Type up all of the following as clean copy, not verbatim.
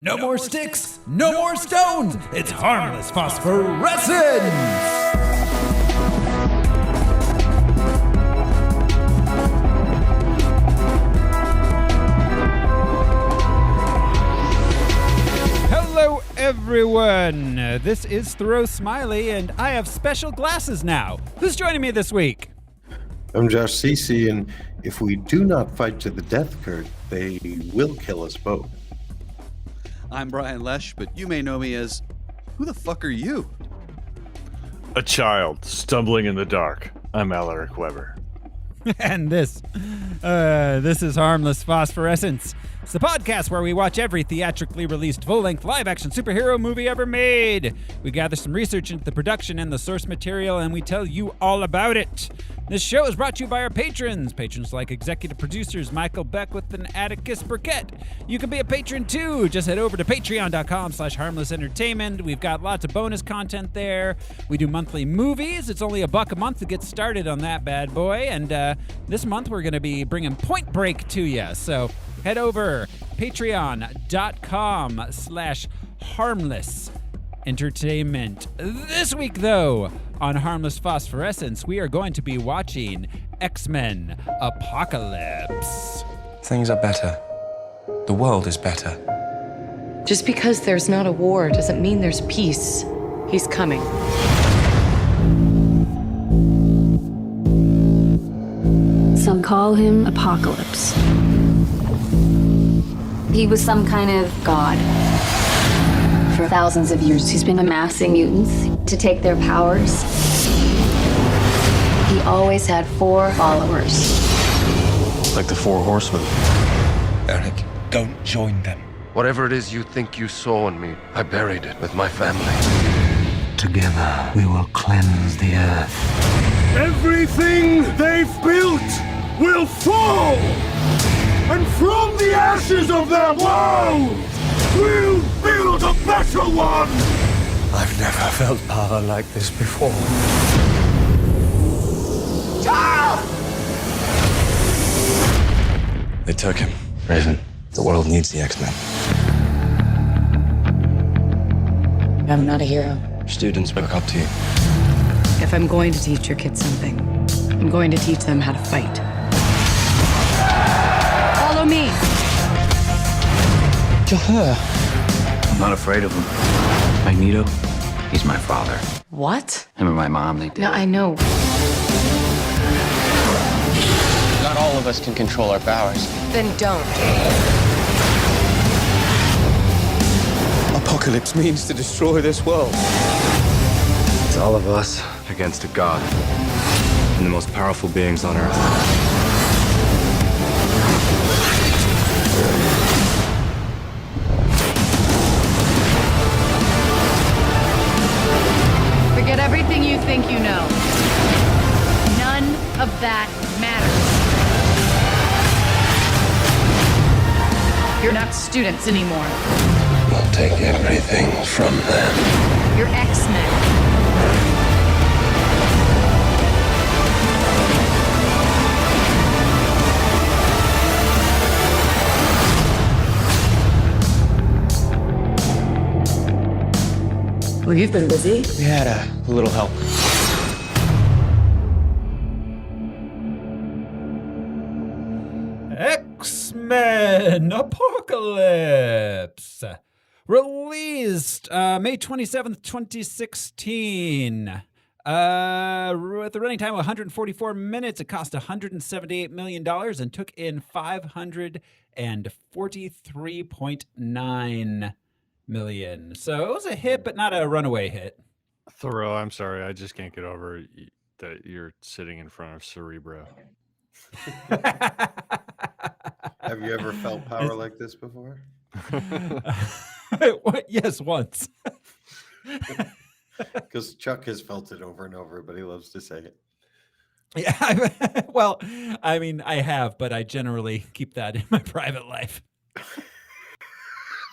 No more sticks, no more stones. It's harmless phosphorescence. Hello, everyone. This is Thoreau Smiley, and I have special glasses now. Who's joining me this week? I'm Josh Cece, and if we do not fight to the death, Kurt, they will kill us both. I'm Brian Lesh, but you may know me as... Who the fuck are you? A child stumbling in the dark. I'm Alaric Weber. And this is Harmless Phosphorescence. It's the podcast where we watch every theatrically released full-length live-action superhero movie ever made. We gather some research into the production and the source material, and we tell you all about it. This show is brought to you by our patrons. Patrons like executive producers Michael Beckwith and Atticus Burkett. You can be a patron too. Just head over to patreon.com/harmlessentertainment. We've got lots of bonus content there. We do monthly movies. It's only $1 a month to get started on that bad boy. And this month we're going to be bringing Point Break to you. So head over patreon.com/harmless entertainment. This week, though, on Harmless Phosphorescence, we are going to be watching X-Men Apocalypse. Things are better. The world is better. Just because there's not a war doesn't mean there's peace. He's coming. Some call him Apocalypse. He was some kind of god. For thousands of years, he's been amassing mutants to take their powers. He always had 4 followers. Like the 4 horsemen. Eric, don't join them. Whatever it is you think you saw in me, I buried it with my family. Together, we will cleanse the earth. Everything they've built will fall! And from the ashes of their world, we'll build a better one! I've never felt power like this before. They took him. Raven, the world needs the X-Men. I'm not a hero. Students look up to you. If I'm going to teach your kids something, I'm going to teach them how to fight. Follow me. To her. I'm not afraid of him. Magneto, he's my father. What? Him and my mom, they did. No, I know. Not all of us can control our powers. Then don't. Apocalypse means to destroy this world. It's all of us against a god. And the most powerful beings on earth. Forget everything you think you know. None of that matters. You're not students anymore. We'll take everything from them. You're X-Men. Well, you've been busy. We had a little help. X-Men Apocalypse. Released May 27th, 2016. With a running time of 144 minutes, it cost $178 million and took in $543.9 million. So it was a hit, but not a runaway hit. Thoreau, I'm sorry. I just can't get over that you're sitting in front of Cerebro. Have you ever felt power like this before? Yes, once. Because Chuck has felt it over and over, but he loves to say it. Yeah, well, I mean, I have, but I generally keep that in my private life.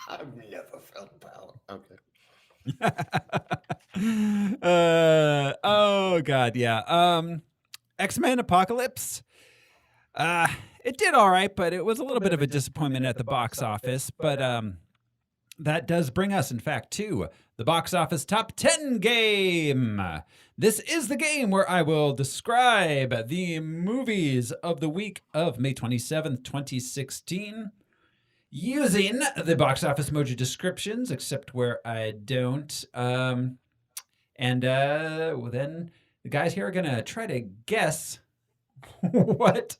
I've never felt power. Okay. Oh God, yeah. X-Men Apocalypse. It did all right, but it was a little bit of a disappointment at the box office. But that does bring us, in fact, to the box office top 10 game. This is the game where I will describe the movies of the week of May 27th, 2016, using the box office emoji descriptions, except where I don't. Then the guys here are going to try to guess what...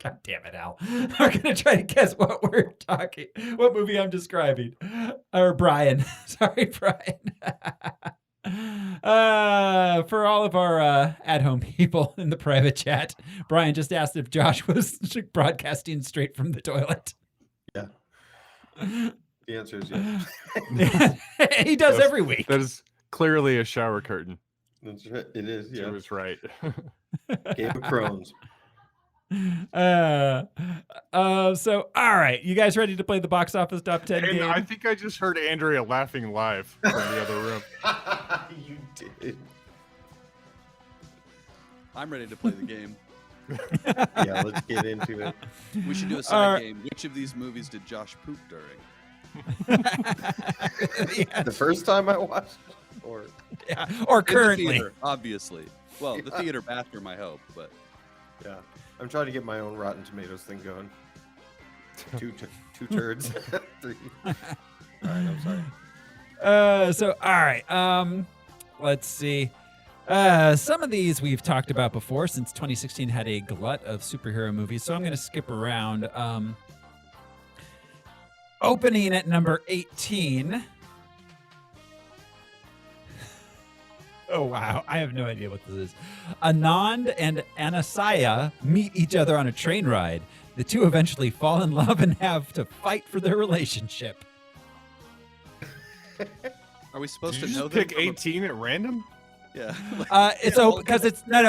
God damn it, Al. We're going to try to guess what movie I'm describing. Or Brian. Sorry, Brian. For all of our at-home people in the private chat, Brian just asked if Josh was broadcasting straight from the toilet. Yeah. The answer is yes. He does every week. That is clearly a shower curtain. That's right. It is, yeah. She was right. Game of Thrones. So, all right. You guys ready to play the box office top 10 game? I think I just heard Andrea laughing live from the other room. You did. I'm ready to play the game. Yeah, let's get into it. We should do a side game. Which of these movies did Josh poop during? The first time I watched it? Or currently. In the theater, obviously. Well, the theater bathroom, I hope, but... Yeah. I'm trying to get my own Rotten Tomatoes thing going. Two turds. 3. All right, I'm sorry. All right. Let's see. Some of these we've talked about before since 2016 had a glut of superhero movies, so I'm going to skip around. Opening at number 18. Oh, wow. I have no idea what this is. Anand and Anasaya meet each other on a train ride. The two eventually fall in love and have to fight for their relationship. Are we supposed Did to you know just pick 18 at random? Yeah. It's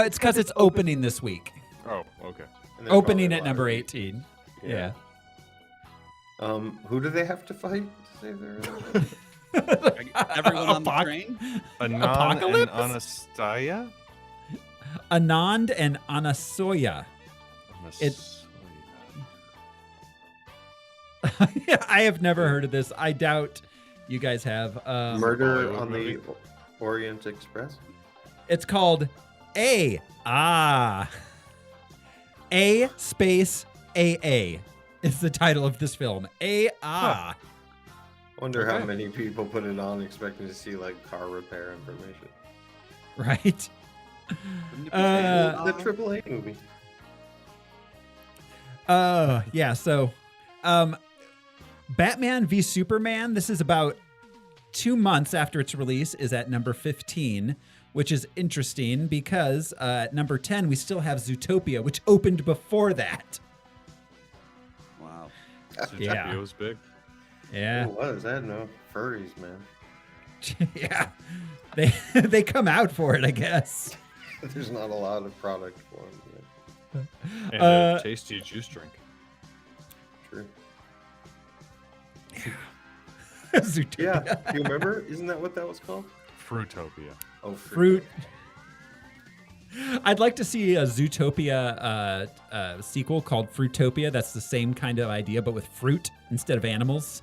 because it's opening this week. Oh, okay. Opening at number 18. Yeah. Who do they have to fight to save their relationship? Everyone on the train? Anand and Anastasia? Anand and Anasoya. I have never heard of this. I doubt you guys have. Murder on the Orient Express? It's called A space AA is the title of this film. Wonder how many people put it on expecting to see like car repair information. Right? The AAA movie. Yeah, so Batman v Superman, this is about 2 months after its release, is at number 15, which is interesting because at number 10 we still have Zootopia, which opened before that. Wow. Zootopia was big. Yeah. It was. I had no furries, man. Yeah. They come out for it, I guess. There's not a lot of product for them. And a tasty juice drink. True. Zootopia. Yeah. Do you remember? Isn't that what that was called? Fruitopia. Oh, Fruit. I'd like to see a Zootopia sequel called Fruitopia. That's the same kind of idea, but with fruit instead of animals.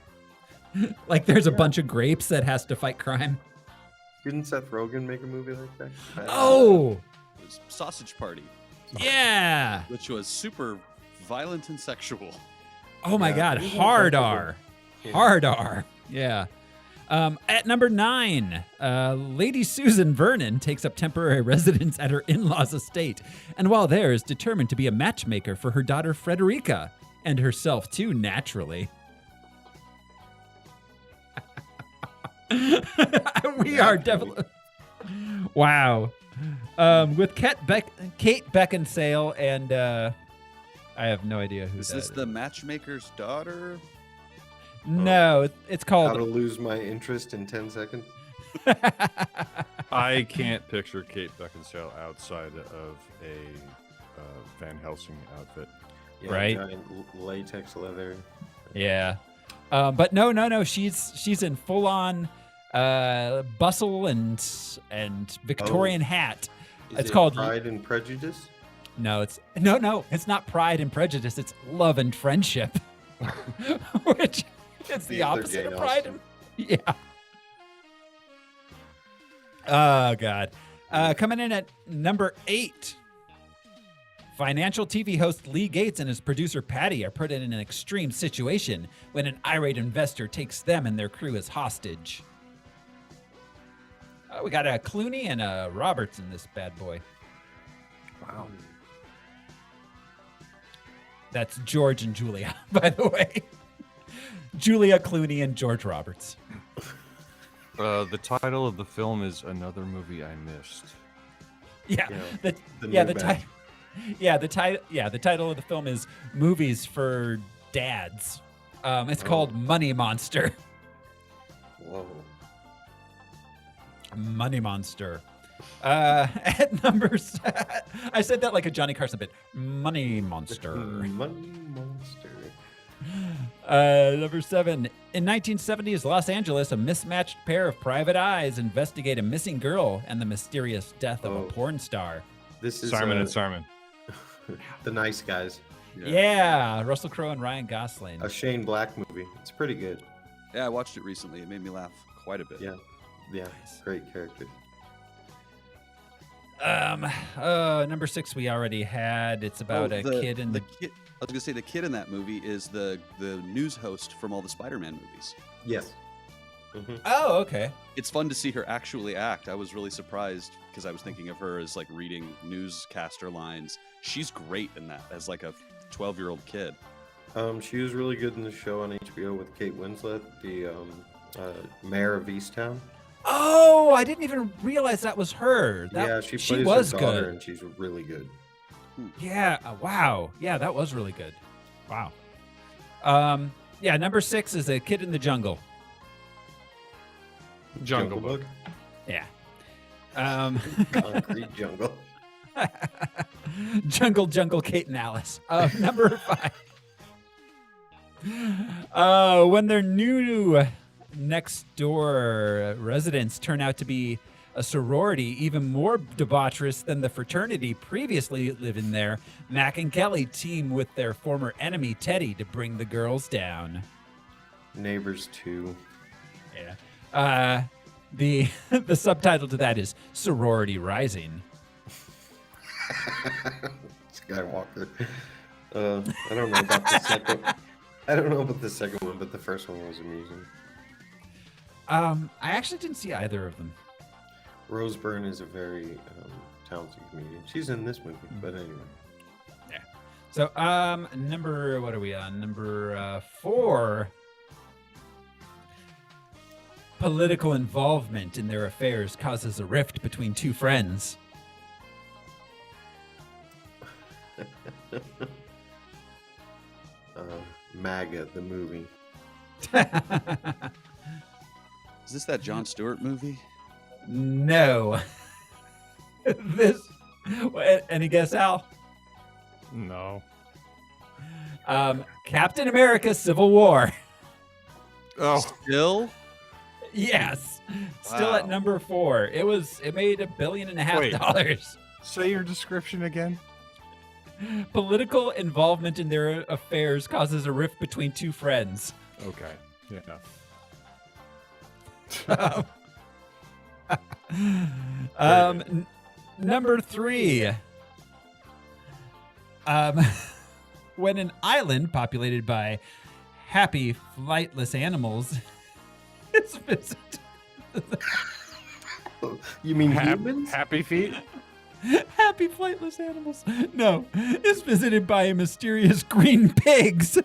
Like there's a bunch of grapes that has to fight crime. Didn't Seth Rogen make a movie like that? Oh! It was Sausage Party. Yeah! Which was super violent and sexual. Oh my God, hard R. Hard R. Yeah. At number 9, Lady Susan Vernon takes up temporary residence at her in-laws' estate, and while there is determined to be a matchmaker for her daughter Frederica, and herself too, naturally. We are definitely... Wow. With Kate Beckinsale and... I have no idea who is that this is. The matchmaker's daughter? No, it's called... How to Lose My Interest in 10 Seconds? I can't picture Kate Beckinsale outside of a Van Helsing outfit. Yeah, right? Giant latex leather. Yeah. But no. She's in full-on bustle and Victorian hat. It's called Pride and Prejudice? No, it's not Pride and Prejudice. It's Love and Friendship. Which It's the They're opposite Jane of Pride. Austen. Yeah. Oh, God. Coming in at number 8. Financial TV host Lee Gates and his producer Patty are put in an extreme situation when an irate investor takes them and their crew as hostage. We got a Clooney and a Roberts in this bad boy. Wow. That's George and Julia, by the way. Julia Clooney and George Roberts. The title of the film is Another Movie I Missed. Yeah. The title of the film is Movies for Dads. It's called Money Monster. Whoa. Money Monster. At number I said that like a Johnny Carson bit. Money Monster. Money Monster. Number 7. In 1970s Los Angeles, a mismatched pair of private eyes investigate a missing girl and the mysterious death of a porn star. This is Simon and Simon. The Nice Guys. Yeah, Russell Crowe and Ryan Gosling. A Shane Black movie. It's pretty good. Yeah, I watched it recently. It made me laugh quite a bit. Yeah. Yeah. Great character. Number 6 we already had. It's about a kid in the kid. I was gonna say the kid in that movie is the news host from all the Spider-Man movies. Yes. Mm-hmm. Oh, okay. It's fun to see her actually act. I was really surprised because I was thinking of her as like reading newscaster lines. She's great in that as like a 12-year-old kid. She was really good in the show on HBO with Kate Winslet, the mayor of Easttown. Oh, I didn't even realize that was her. She was her daughter, good, and she's really good. Yeah. Wow. Yeah, that was really good. Wow. Yeah. Number 6 is A Kid in the Jungle. Jungle Book. Yeah. Concrete Jungle. Jungle, Kate and Alice. Number 5. When their new next door residents turn out to be a sorority even more debaucherous than the fraternity previously living there, Mac and Kelly team with their former enemy Teddy to bring the girls down. Neighbors 2. Yeah. The subtitle to that is Sorority Rising. Skywalker. I don't know about the second. I don't know about the second one, but the first one was amusing. I actually didn't see either of them. Rose Byrne is a very talented comedian. She's in this movie, but anyway. Yeah. So, what are we on? Number 4. Political involvement in their affairs causes a rift between two friends. MAGA, the movie. Is this that Jon Stewart movie? No. Any guess, Al? No. Captain America: Civil War. Oh, still? Yes. Still at number 4. It made $1.5 billion. Say your description again. Political involvement in their affairs causes a rift between two friends. Okay. Yeah. Number 3. When an island populated by happy flightless animals is visited. You mean humans? Happy feet? Happy flightless animals. No, is visited by mysterious green pigs.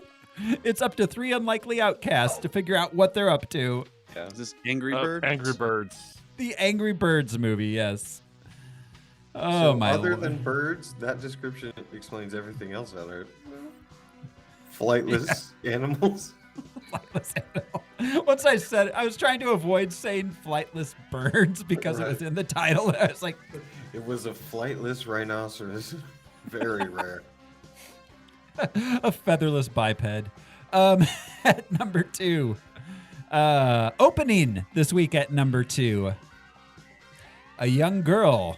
It's up to 3 unlikely outcasts to figure out what they're up to. Yeah. Is this Angry Birds? Angry Birds. The Angry Birds movie, yes. Oh, my other Lord. than birds, that description explains everything else out there. Flightless animals. Flightless animal. Once I said it, I was trying to avoid saying flightless birds because it was in the title. I was like, it was a flightless rhinoceros. Very rare. a featherless biped. At number 2. Opening this week at number 2. A young girl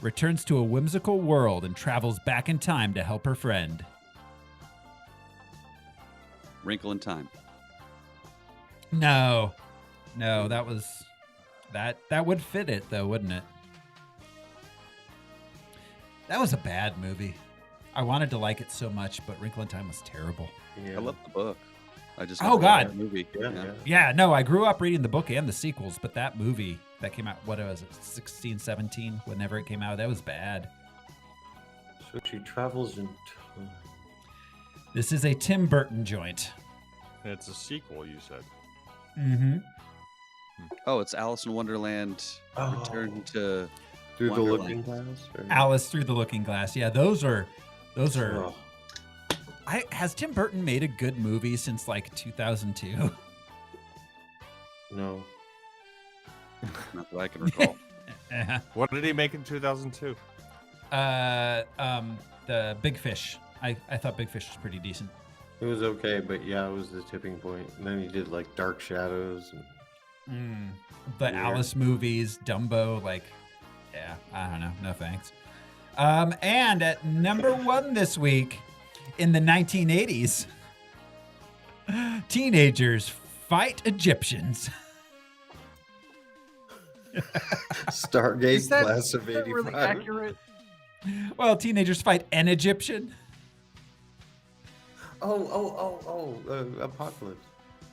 returns to a whimsical world and travels back in time to help her friend. Wrinkle in Time. No, that was that would fit it though, wouldn't it? That was a bad movie. I wanted to like it so much, but Wrinkle in Time was terrible. I love the book. I just Oh God, that movie. Yeah. No, I grew up reading the book and the sequels, but that movie that came out, what was it, 16, 17, whenever it came out, that was bad. So she travels in time. This is a Tim Burton joint. It's a sequel, you said. Mm-hmm. Oh, it's Alice in Wonderland. Return to Through Wonderland. the Looking Glass. Or... Alice Through the Looking Glass. Yeah, those are. Has Tim Burton made a good movie since like 2002? No. Not that I can recall. What did he make in 2002? The Big Fish. I thought Big Fish was pretty decent. It was okay, but yeah, it was the tipping point. And then he did like Dark Shadows. And... The Weird. Alice movies, Dumbo, like, yeah, I don't know. No thanks. And at number 1 this week, in the 1980s, teenagers fight Egyptians. Stargate Class of 85. Really accurate? Well, teenagers fight an Egyptian. Apocalypse.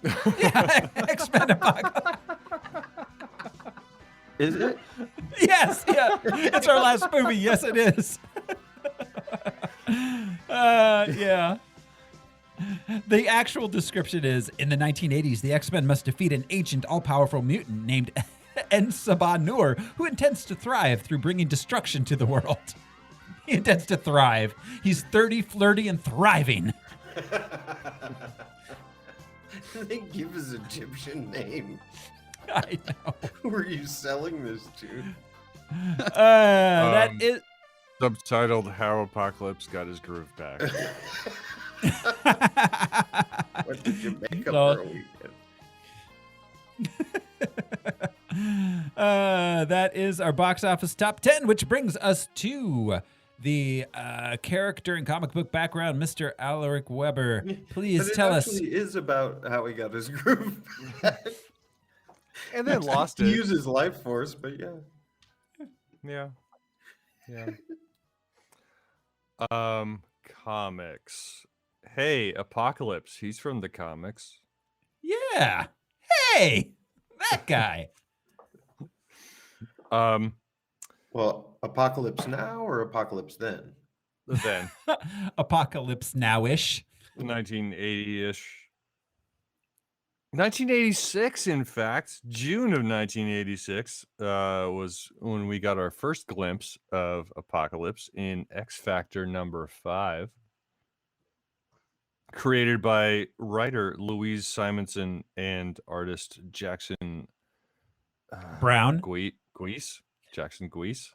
Yeah, X-Men Apocalypse. Is it? Yes, yeah. It's our last movie. Yes, it is. Yeah. The actual description is, in the 1980s, the X-Men must defeat an ancient, all-powerful mutant named Ensabah Nur, who intends to thrive through bringing destruction to the world. He intends to thrive. He's 30, flirty, and thriving. They give his Egyptian name. I know. Who are you selling this to? That is subtitled "How Apocalypse Got His Groove Back." What did you make up for a weekend? That is our box office top 10, which brings us to the character and comic book background, Mr. Alaric Weber. Please tell us. It actually is about how he got his groove back. And then lost He it. used his life force, but yeah. Comics. Hey, Apocalypse. He's from the comics. Yeah. Hey, that guy. Well, Apocalypse Now or Apocalypse Then? Then. Apocalypse Now-ish. 1980-ish. 1986, in fact, June of 1986 was when we got our first glimpse of Apocalypse in X Factor number 5, created by writer Louise Simonson and artist Jackson Brown. Guice? Jackson Guice?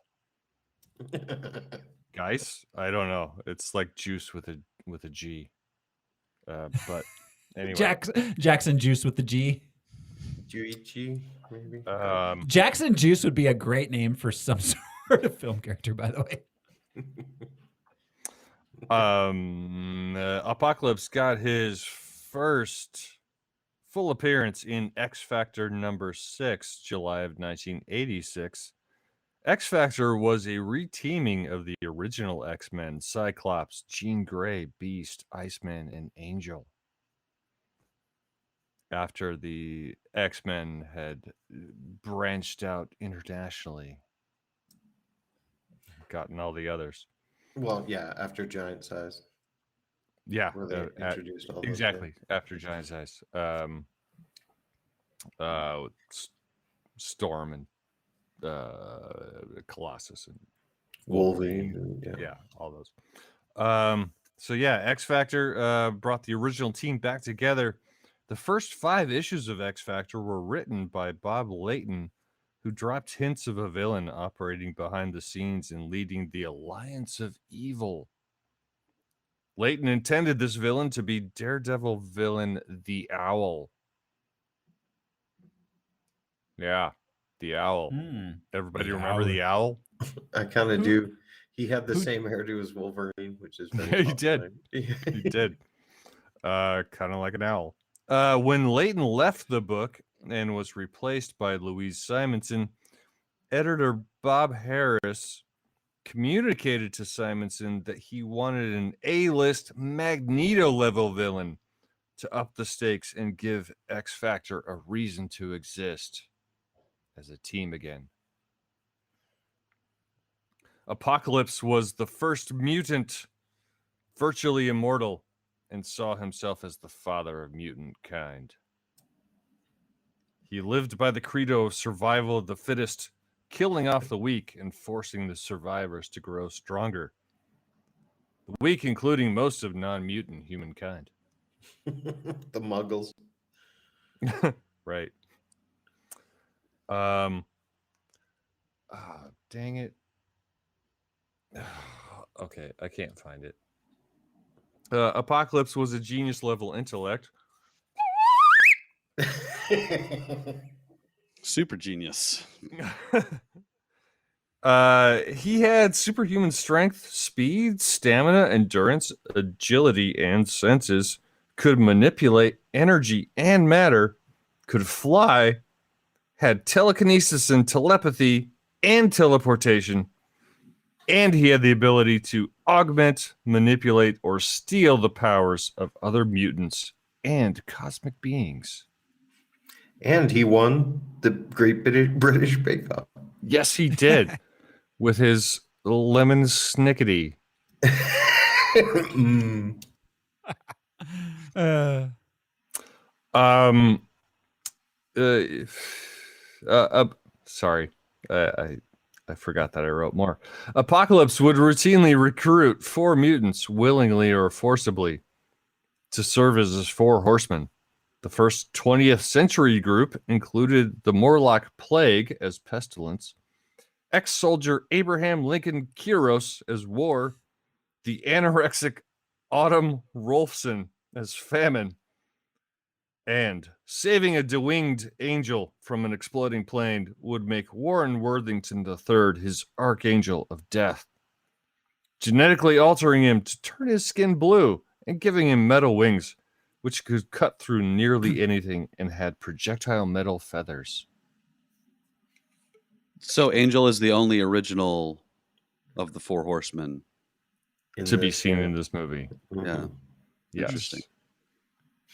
Guice? I don't know. It's like juice with a G. But anyway. Jackson Juice with the G. Juichi, maybe? Jackson Juice would be a great name for some sort of film character, by the way. Apocalypse got his first full appearance in X Factor number 6, July of 1986. X Factor was a reteaming of the original X-Men, Cyclops, Jean Grey, Beast, Iceman, and Angel. After the X-Men had branched out internationally, gotten all the others. Well, yeah, after Giant Size. Yeah, Where they introduced all those exactly guys. after Giant Size. Storm and Colossus and Wolverine. Yeah, all those. So yeah, X Factor brought the original team back together. The first 5 issues of X Factor were written by Bob Layton, who dropped hints of a villain operating behind the scenes and leading the Alliance of Evil. Layton intended this villain to be Daredevil villain The Owl. Yeah, The Owl. Everybody remember The Owl? I kind of do. He had the same hairdo as Wolverine, which is very He did. popular. He did. Kind of like an owl. When Layton left the book and was replaced by Louise Simonson, editor Bob Harris communicated to Simonson that he wanted an A-list Magneto-level villain to up the stakes and give X Factor a reason to exist as a team again. Apocalypse was the first mutant, virtually immortal, and saw himself as the father of mutant kind. He lived by the credo of survival of the fittest, killing off the weak and forcing the survivors to grow stronger. The weak including most of non-mutant humankind. The Muggles. Right. Dang it. Okay, I can't find it. Apocalypse was a genius level intellect. Super genius. He had superhuman strength, speed, stamina, endurance, agility, and senses, could manipulate energy and matter, could fly, had telekinesis and telepathy and teleportation, and he had the ability to augment, manipulate, or steal the powers of other mutants and cosmic beings. And he won the Great British Bake Off. Yes, he did. With his lemon snickety. Sorry. I forgot that I wrote more. Apocalypse would routinely recruit 4 mutants willingly or forcibly to serve as his 4 horsemen. The first 20th century group included the Morlock Plague as pestilence, ex-soldier Abraham Lincoln Quiros as war, the anorexic Autumn Rolfson as famine, and saving a de-winged angel from an exploding plane would make Warren Worthington III his archangel of death, genetically altering him to turn his skin blue and giving him metal wings, which could cut through nearly anything and had projectile metal feathers. So Angel is the only original of the 4 horsemen to be seen in this movie. Yeah. Yes. Interesting.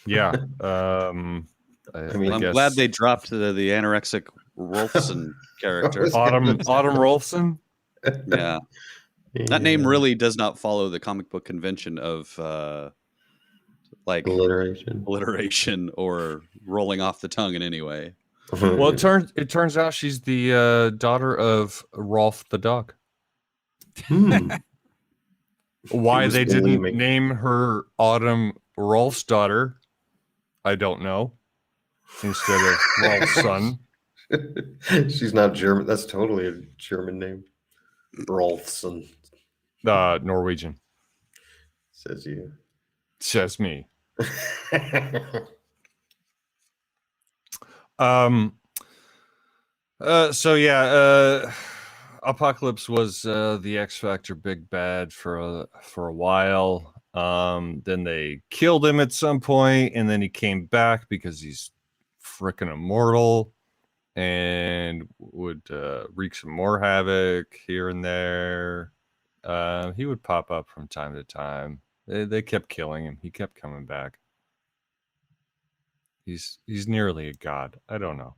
Yeah. I'm glad they dropped the anorexic Rolfson character. Autumn Rolfson? Yeah. That name really does not follow the comic book convention of like alliteration or rolling off the tongue in any way. Well, it turns out she's the daughter of Rolf the dog. Why they didn't name her Autumn Rolf's daughter, I don't know. Instead of Rolf's son. She's not German. That's totally a German name. Rolfson. Norwegian. Says you. Says me. Apocalypse was the X Factor big bad for a while. Then they killed him at some point, and then he came back because he's freaking immortal and would wreak some more havoc here and there. He would pop up from time to time. They kept killing him. He kept coming back. He's nearly a god. I don't know.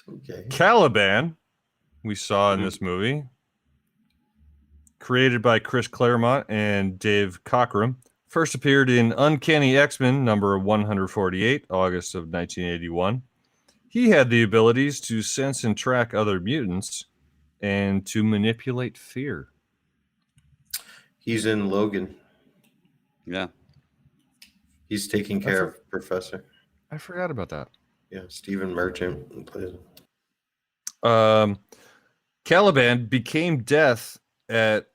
Okay. Caliban, we saw in this movie, created by Chris Claremont and Dave Cockrum, first appeared in Uncanny X-Men number 148, August of 1981. He had the abilities to sense and track other mutants and to manipulate fear. He's in Logan. Yeah. He's taking care of Professor. I forgot about that. Yeah, Stephen Merchant plays him. Caliban became death of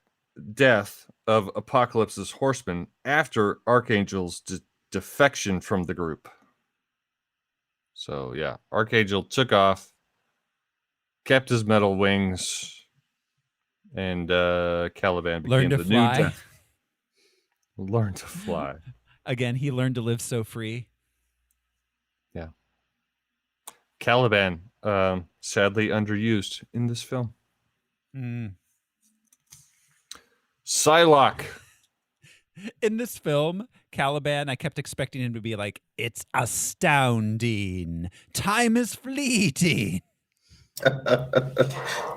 Apocalypse's horsemen after Archangel's defection from the group. So yeah, Archangel took off, kept his metal wings, and Caliban became Learned to the fly. new death. Learn to fly. Again, he learned to live so free. Yeah. Caliban, sadly underused in this film. Psylocke. In this film, Caliban, I kept expecting him to be like, it's astounding. Time is fleeting.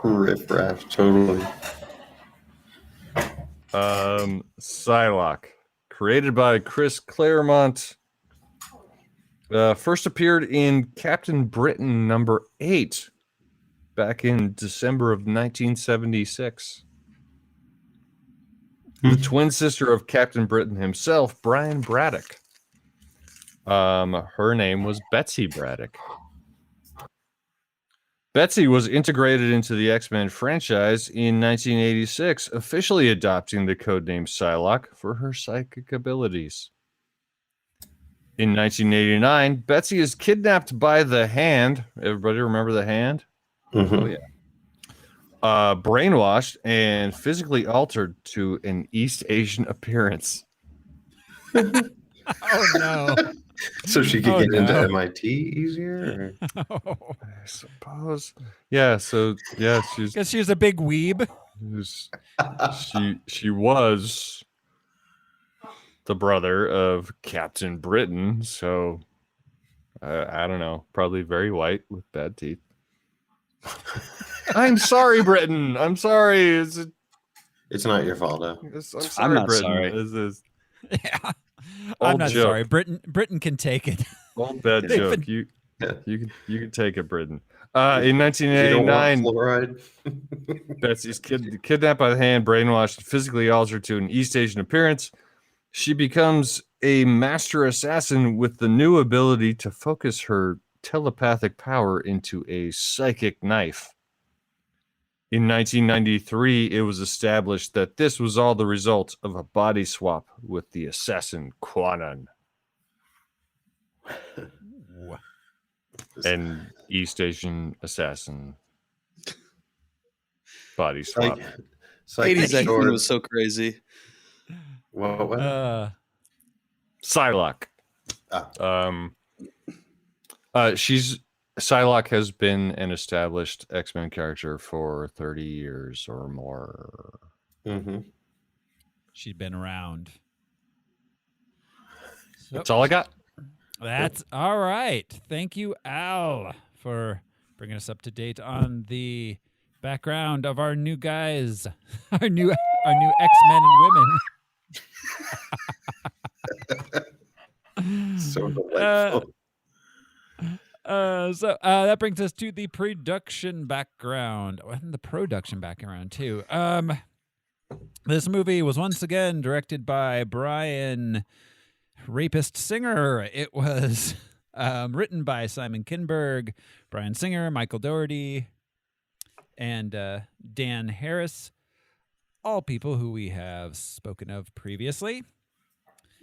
Riff raff, totally. Psylocke, created by Chris Claremont, first appeared in Captain Britain #8 back in December of 1976. The twin sister of Captain Britain himself, Brian Braddock. Her name was Betsy Braddock. Betsy was integrated into the X-Men franchise in 1986, officially adopting the codename Psylocke for her psychic abilities. In 1989, Betsy is kidnapped by the Hand. Everybody remember the Hand? Mm-hmm. Oh, yeah. Brainwashed and physically altered to an East Asian appearance. Oh, no. So she could get into MIT easier? I suppose. Yeah, so, yeah, she's... Because she was a big weeb. She was the brother of Captain Britain, so I don't know. Probably very white with bad teeth. I'm sorry, Britain. I'm sorry. It's not your fault, though. I'm not Britain. sorry. Yeah. I'm not joke. sorry. Britain can take it. Old bad joke. You can take it, Britain. In 1989, Betsy's kidnapped by the Hand, brainwashed, physically altered to an East Asian appearance. She becomes a master assassin with the new ability to focus her telepathic power into a psychic knife. In 1993, it was established that this was all the result of a body swap with the assassin Quanon. An East Asian assassin body swap. 80s X-Men was so crazy. What? Psylocke. Psylocke has been an established X-Men character for 30 years or more. Mm-hmm. She'd been around. That's all I got. That's all right. Thank you, Al, for bringing us up to date on the background of our new guys, our new X-Men and women. So delightful. So that brings us to the production background. And the production background, too. This movie was once again directed by Brian Rapist Singer. It was written by Simon Kinberg, Brian Singer, Michael Dougherty, and Dan Harris. All people who we have spoken of previously.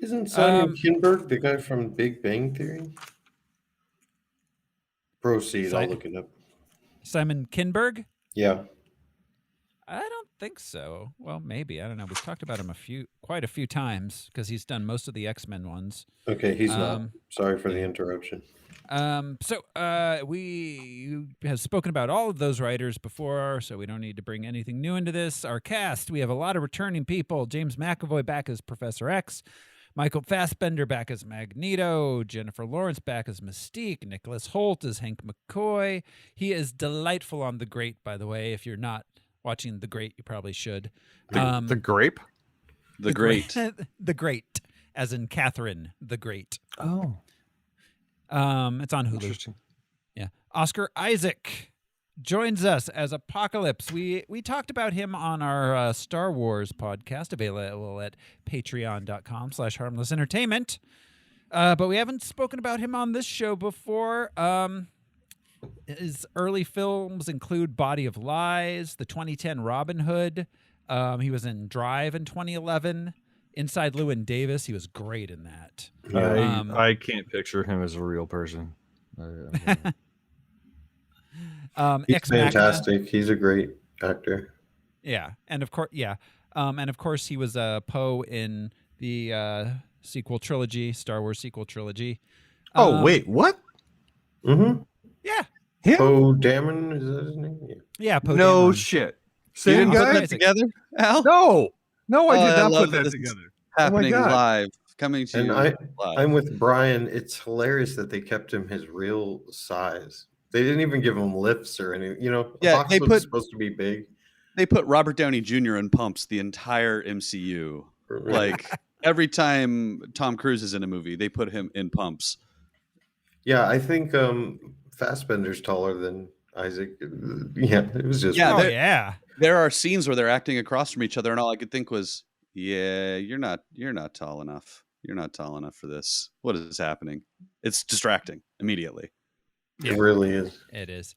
Isn't Simon Kinberg the guy from Big Bang Theory? Proceed, I'll look it up. Simon Kinberg? Yeah. I don't think so. Well, maybe. I don't know. We've talked about him quite a few times because he's done most of the X-Men ones. Okay, he's not. Sorry for the interruption. We have spoken about all of those writers before, so we don't need to bring anything new into this. Our cast, we have a lot of returning people. James McAvoy back as Professor X. Michael Fassbender back as Magneto, Jennifer Lawrence back as Mystique, Nicholas Hoult as Hank McCoy. He is delightful on The Great, by the way. If you're not watching The Great, you probably should. The Grape? The Great. The Great, as in Catherine the Great. Oh. It's on Hulu. Interesting. Yeah. Oscar Isaac joins us as Apocalypse. We talked about him on our Star Wars podcast, available at patreon.com/harmlessentertainment. But we haven't spoken about him on this show before. His early films include Body of Lies, the 2010 Robin Hood. He was in Drive in 2011. Inside Llewyn Davis, he was great in that. I can't picture him as a real person. He's fantastic. He's a great actor. Yeah, and of course, he was Poe in the sequel trilogy, Star Wars sequel trilogy. Oh, wait, what? Mm-hmm. Yeah. Poe Dameron, is that his name? Yeah, Poe No Dameron. shit. You Same didn't put guy? that together, Al? No, I did not love put that this together. Happening God. live, coming to And you live. I'm with Brian. It's hilarious that they kept him his real size. They didn't even give him lifts or anything. You know, Yeah, Fox was supposed to be big. They put Robert Downey Jr. in pumps the entire MCU. Like every time Tom Cruise is in a movie, they put him in pumps. Yeah, I think Fassbender's taller than Isaac. Yeah, it was just There are scenes where they're acting across from each other, and all I could think was, "Yeah, you're not tall enough. You're not tall enough for this. What is happening?" It's distracting immediately. It really is. It is.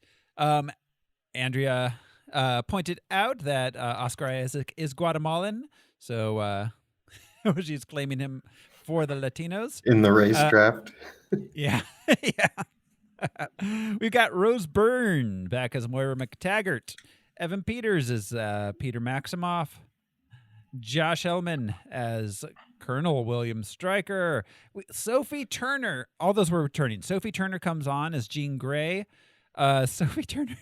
Andrea pointed out that Oscar Isaac is Guatemalan, so she's claiming him for the Latinos in the race draft. Yeah, yeah. We've got Rose Byrne back as Moira McTaggart. Evan Peters as Peter Maximoff. Josh Hellman as Colonel William Stryker. Sophie Turner. All those were returning. Sophie Turner comes on as Jean Grey. Sophie Turner.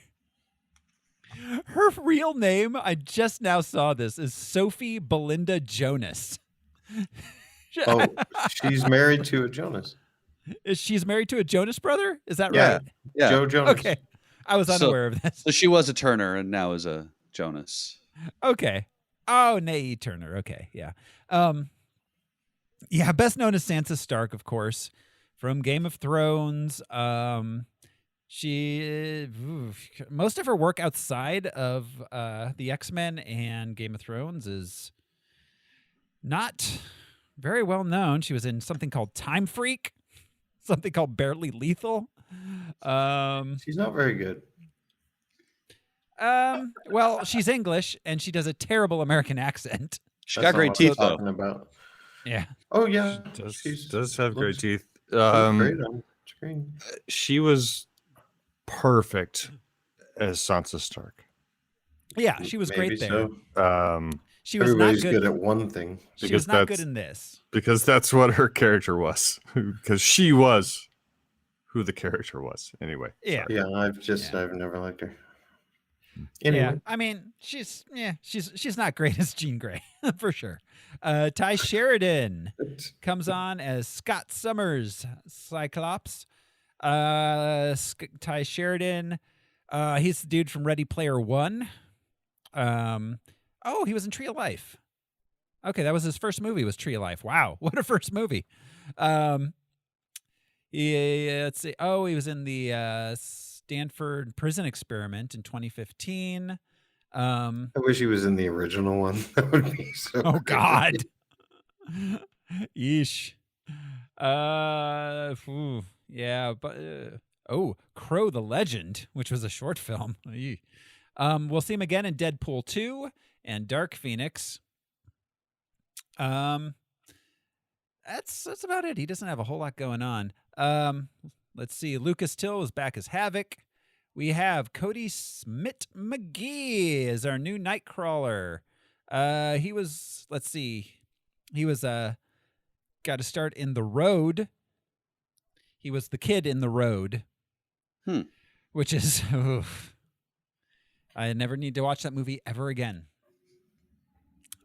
Her real name, I just now saw this, is Sophie Belinda Jonas. Oh, she's married to a Jonas. She's married to a Jonas brother? Is that Yeah. right? Yeah. Joe Jonas. Okay. I was unaware of this. So she was a Turner and now is a Jonas. Okay. Oh, Nay Turner. Okay. Yeah. Yeah, best known as Sansa Stark, of course, from Game of Thrones. She most of her work outside of the X-Men and Game of Thrones is not very well known. She was in something called Time Freak, something called Barely Lethal. She's not very good. Well, she's English and she does a terrible American accent. She got great teeth, though. About. Yeah. Oh yeah, She does have great teeth. Great on screen. She was perfect as Sansa Stark. Yeah, she was great there. So. She was Everybody's not good at one thing. She was not good in this. Because that's what her character was. Because she was who the character was. Anyway. Yeah. Yeah, I've never liked her. Anyway. Yeah, I mean, she's not great as Jean Grey for sure. Ty Sheridan comes on as Scott Summers, Cyclops. Ty Sheridan, he's the dude from Ready Player One. Oh, he was in Tree of Life. Okay, that was his first movie. Was Tree of Life? Wow, what a first movie. Let's see. Oh, he was in the Stanford Prison Experiment in 2015. I wish he was in the original one. That would be so. Oh good. God. Yeesh. Yeah, but Crow the Legend, which was a short film. We'll see him again in Deadpool 2 and Dark Phoenix. That's about it. He doesn't have a whole lot going on. Let's see. Lucas Till is back as Havoc. We have Cody Smith McGee as our new Nightcrawler. He was got to start in The Road. He was the kid in The Road. Which is I never need to watch that movie ever again.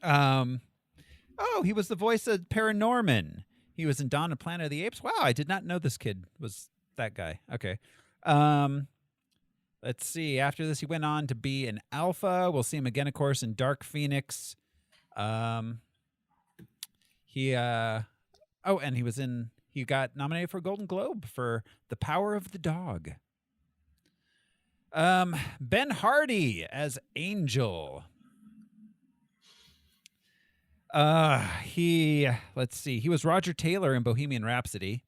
He was the voice of Paranorman. He was in Dawn of Planet of the Apes. Wow, I did not know this kid was that guy. Okay. Let's see. After this, he went on to be an Alpha. We'll see him again, of course, in Dark Phoenix. And he got nominated for a Golden Globe for The Power of the Dog. Ben Hardy as Angel. He was Roger Taylor in Bohemian Rhapsody.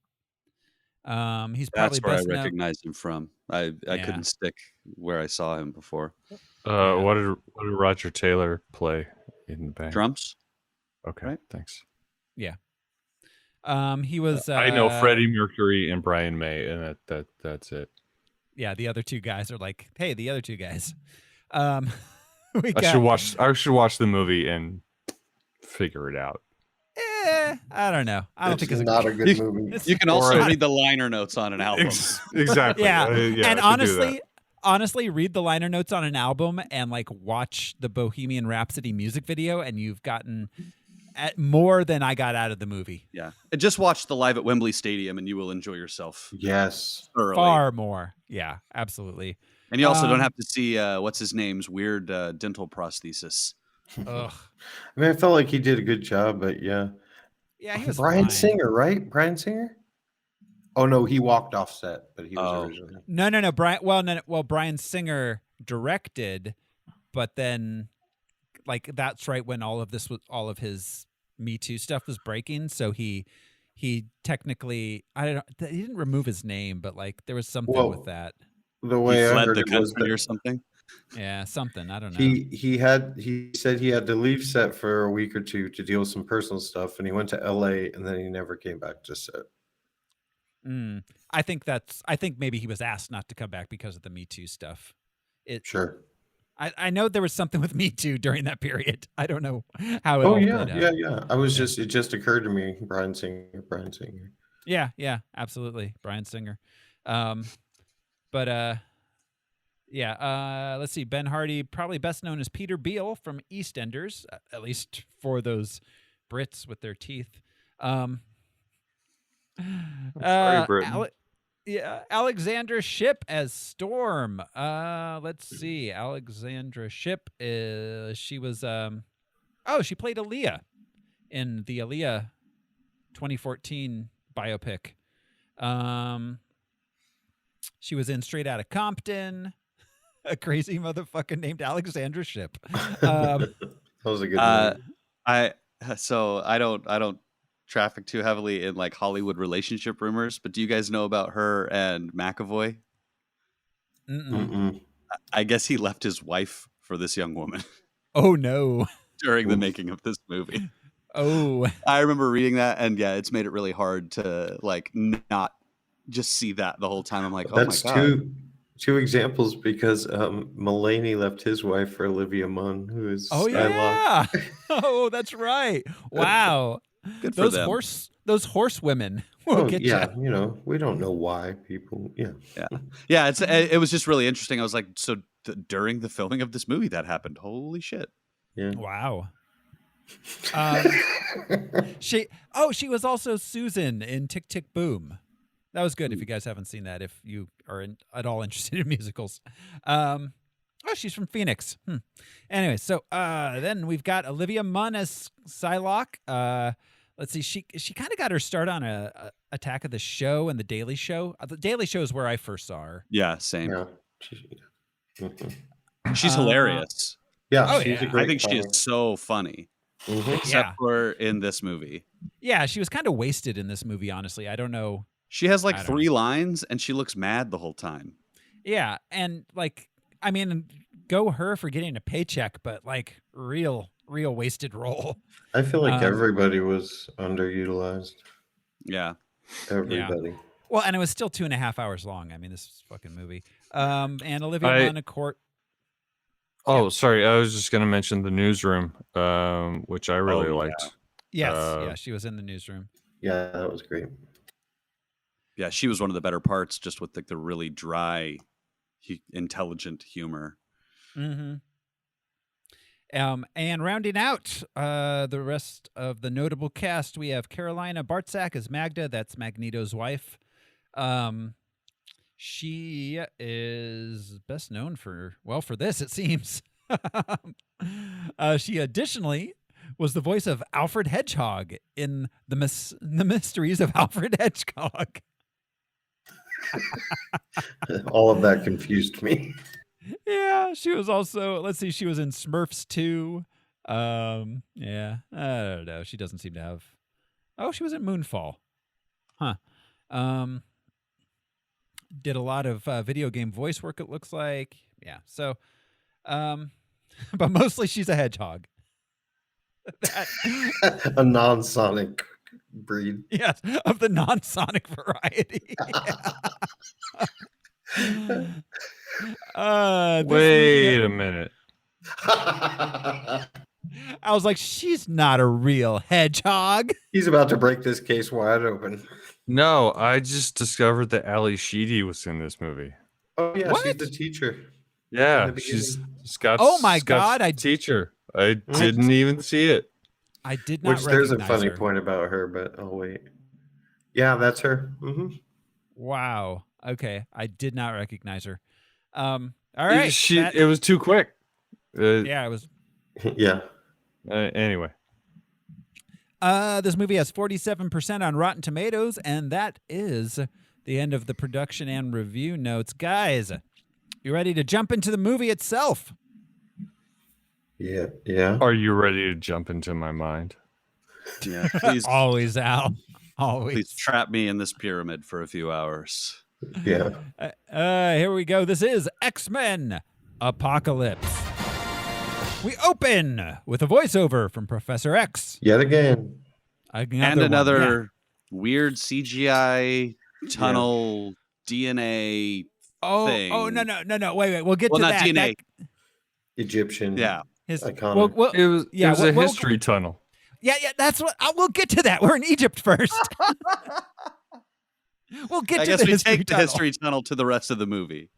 He's probably That's where I best known. recognized him from. I couldn't stick where I saw him before. What did Roger Taylor play in the band? Drums. Okay, right? Thanks. Yeah. He was. I know Freddie Mercury and Brian May, and that's it. Yeah, the other two guys are like, hey, the other two guys. I should watch the movie and figure it out. I don't know. I don't think it's not a good movie. You can also read the liner notes on an album. Exactly. Yeah. And honestly, honestly, read the liner notes on an album and like watch the Bohemian Rhapsody music video, and you've gotten more than I got out of the movie. Yeah. And just watch the live at Wembley Stadium and you will enjoy yourself. Yes. Thoroughly. Far more. Yeah, absolutely. And you also don't have to see what's his name's weird dental prosthesis. Ugh. I mean, I felt like he did a good job, but yeah. Yeah, he was Bryan fine. Singer, right? Bryan Singer? Oh no, he walked off set, but he was originally. No. Bryan Singer directed, but then like that's right when all of his Me Too stuff was breaking, so he technically he didn't remove his name, but like there was something with that. The way he fled I heard the it was country that or something. Yeah, something. I don't know. He said he had to leave set for a week or two to deal with some personal stuff, and he went to LA, and then he never came back to set. I think maybe he was asked not to come back because of the Me Too stuff. Sure. I know there was something with Me Too during that period. I don't know how it Oh all yeah, played out. yeah. It just occurred to me, Bryan Singer. Yeah, absolutely, Bryan Singer. Let's see. Ben Hardy, probably best known as Peter Beale from EastEnders, at least for those Brits with their teeth. sorry, Britain. Alexandra Shipp as Storm. Let's see. Alexandra Shipp she was she played Aaliyah in the Aaliyah 2014 biopic. She was in Straight Outta Compton. A crazy motherfucker named Alexandra Shipp. That was a good movie. I don't traffic too heavily in like Hollywood relationship rumors, but do you guys know about her and McAvoy? Mm-mm. I guess he left his wife for this young woman. Oh no. During the making of this movie. Oh. I remember reading that, and yeah, it's made it really hard to like not just see that the whole time. I'm like, oh That's my God. two examples because Mulaney left his wife for Olivia Munn, who is yeah. Oh, that's right. Wow. Good for them. Those horse women will get yeah, you. We don't know why people. Yeah. It was just really interesting. I was like, so during the filming of this movie, that happened. Holy shit! Yeah. Wow. She was also Susan in Tick Tick Boom. That was good. If you guys haven't seen that, if you are at all interested in musicals. She's from Phoenix. Anyway, so then we've got Olivia Munn as Psylocke. Let's see. She kind of got her start on a Attack of the Show and The Daily Show. The Daily Show is where I first saw her. Yeah, same. Yeah. She's hilarious. Yeah, she's a great I think she is so funny. Except for in this movie. Yeah, she was kind of wasted in this movie, honestly. I don't know. She has like 3 lines and she looks mad the whole time. Yeah, and like, I mean, go her for getting a paycheck, but like real wasted role. I feel like everybody was underutilized. Yeah. Everybody. Yeah. Well, and it was still 2.5 hours long. I mean, this is a fucking movie. And Olivia Munn, of course. Oh, sorry. I was just going to mention The Newsroom, which I really liked. Yes, she was in The Newsroom. Yeah, that was great. Yeah, she was one of the better parts, just with like the really dry, intelligent humor. Mm-hmm. And rounding out the rest of the notable cast, we have Carolina Bartzak as Magda. That's Magneto's wife. She is best known for this, it seems. She additionally was the voice of Alfred Hedgehog in the Mysteries of Alfred Hedgehog. All of that confused me. Yeah, she was also, let's see, she was in Smurfs 2. Yeah, I don't know. She doesn't seem to have. Oh, she was in Moonfall. Huh. Did a lot of video game voice work, it looks like. Yeah, so, but mostly she's a hedgehog. A non-sonic breed. Yes, of the non-sonic variety. Wait a minute. I was like, she's not a real hedgehog. He's about to break this case wide open. No, I just discovered that Ali Sheedy was in this movie. Oh yeah, What? she's the teacher. Yeah, In the she's beginning. Scott's. Oh my Scott's God, I- teacher. I didn't even see it. I did not. Which there's a recognize funny her. point about her, but I'll wait. Yeah, that's her. Mm-hmm. Wow. Okay, I did not recognize her. All right. It was too quick. Yeah, it was. Yeah. Anyway. This movie has 47% on Rotten Tomatoes, and that is the end of the production and review notes. Guys, you ready to jump into the movie itself? Yeah. Yeah. Are you ready to jump into my mind? Yeah, please. Always, Al. Always. Please trap me in this pyramid for a few hours. Yeah. Here we go. This is X-Men Apocalypse. We open with a voiceover from Professor X. Yet again. Another weird CGI tunnel DNA thing. Oh, no. Wait. We'll get to not that. DNA. Egyptian. Yeah. Iconic. It was a history tunnel. Yeah, that's what. We'll get to that. We're in Egypt first. We'll get I to guess the we history take the tunnel. history tunnel to the rest of the movie.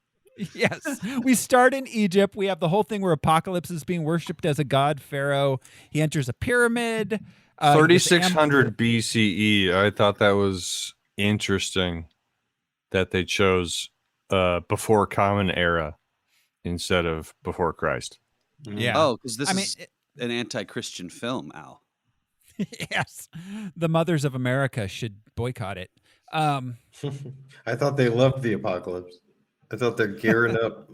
Yes. We start in Egypt. We have the whole thing where Apocalypse is being worshipped as a god pharaoh. He enters a pyramid. 3600 BCE. I thought that was interesting that they chose before Common Era instead of before Christ. Yeah. Oh, because this is an anti-Christian film, Al. Yes. The mothers of America should boycott it. I thought they loved the apocalypse. I thought they're gearing up.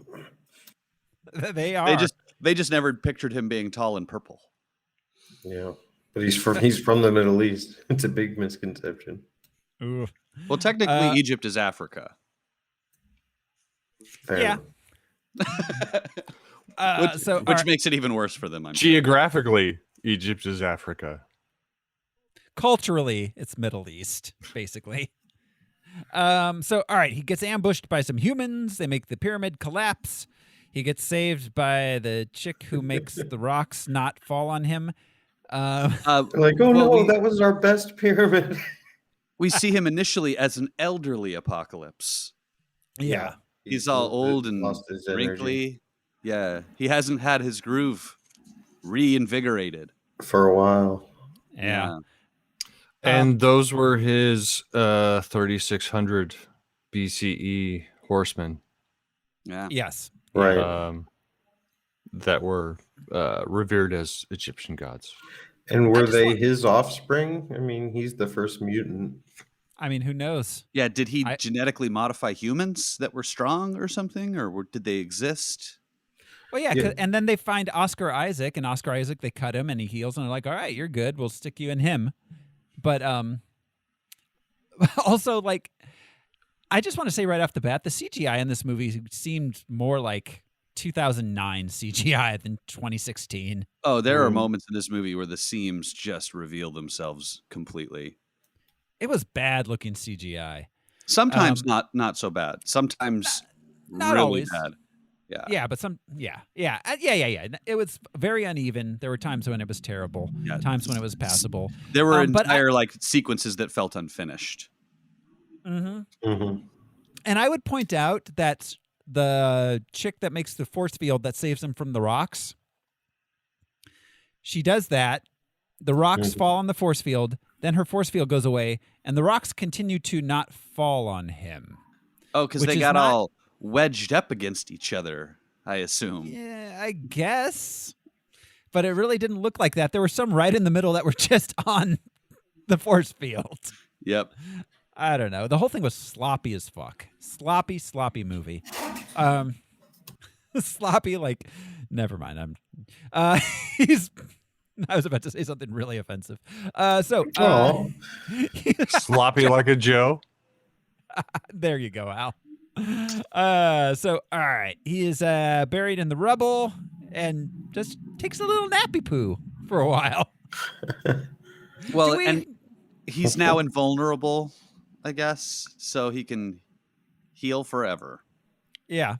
They are. They just never pictured him being tall and purple. Yeah. But he's from the Middle East. It's a big misconception. Ooh. Well, technically, Egypt is Africa. Fair Yeah. enough. Which makes it even worse for them. I'm sure. Geographically, Egypt is Africa. Culturally, it's Middle East, basically. All right, he gets ambushed by some humans. They make the pyramid collapse. He gets saved by the chick who makes the rocks not fall on him. That was our best pyramid. We see him initially as an elderly Apocalypse. Yeah. He's all old and lost his energy. wrinkly. Yeah, he hasn't had his groove reinvigorated For a while. Yeah. And those were his 3600 BCE horsemen. Yeah. Yes. Right. That were revered as Egyptian gods. And were they his offspring? I mean, he's the first mutant. I mean, who knows? Yeah, did he genetically modify humans that were strong or something? Or did they exist? Well, yeah. And then they find Oscar Isaac, and Oscar Isaac, they cut him and he heals, and they're like, all right, you're good. We'll stick you in him. But also, like, I just want to say right off the bat, the CGI in this movie seemed more like 2009 CGI than 2016. Oh, there are moments in this movie where the seams just reveal themselves completely. It was bad looking CGI. Sometimes not so bad. Sometimes not really always. bad. Yeah. Yeah, but yeah. It was very uneven. There were times when it was terrible. Yeah. Times when it was passable. There were entire sequences that felt unfinished. Mm-hmm. Mm-hmm. And I would point out that the chick that makes the force field that saves him from the rocks, she does that. The rocks fall on the force field. Then her force field goes away, and the rocks continue to not fall on him. Oh, because they got all wedged up against each other, I assume. Yeah, I guess. But it really didn't look like that. There were some right in the middle that were just on the force field. Yep. I don't know. The whole thing was sloppy as fuck. Sloppy movie. Sloppy, like, never mind. I was about to say something really offensive. Sloppy like a Joe. There you go, Al. All right. He is buried in the rubble and just takes a little nappy poo for a while. Well, and he's now invulnerable, I guess, so he can heal forever. Yeah.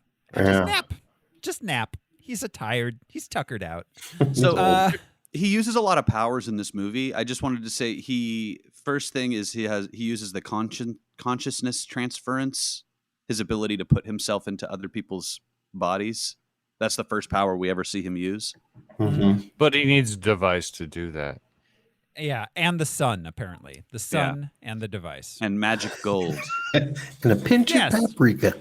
Just nap. He's tired. He's tuckered out. So he uses a lot of powers in this movie. I just wanted to say first thing is he uses the consciousness transference, his ability to put himself into other people's bodies. That's the first power we ever see him use. Mm-hmm. But he needs a device to do that. Yeah, and the sun, apparently. The sun and the device. And magic gold. And a pinch of paprika.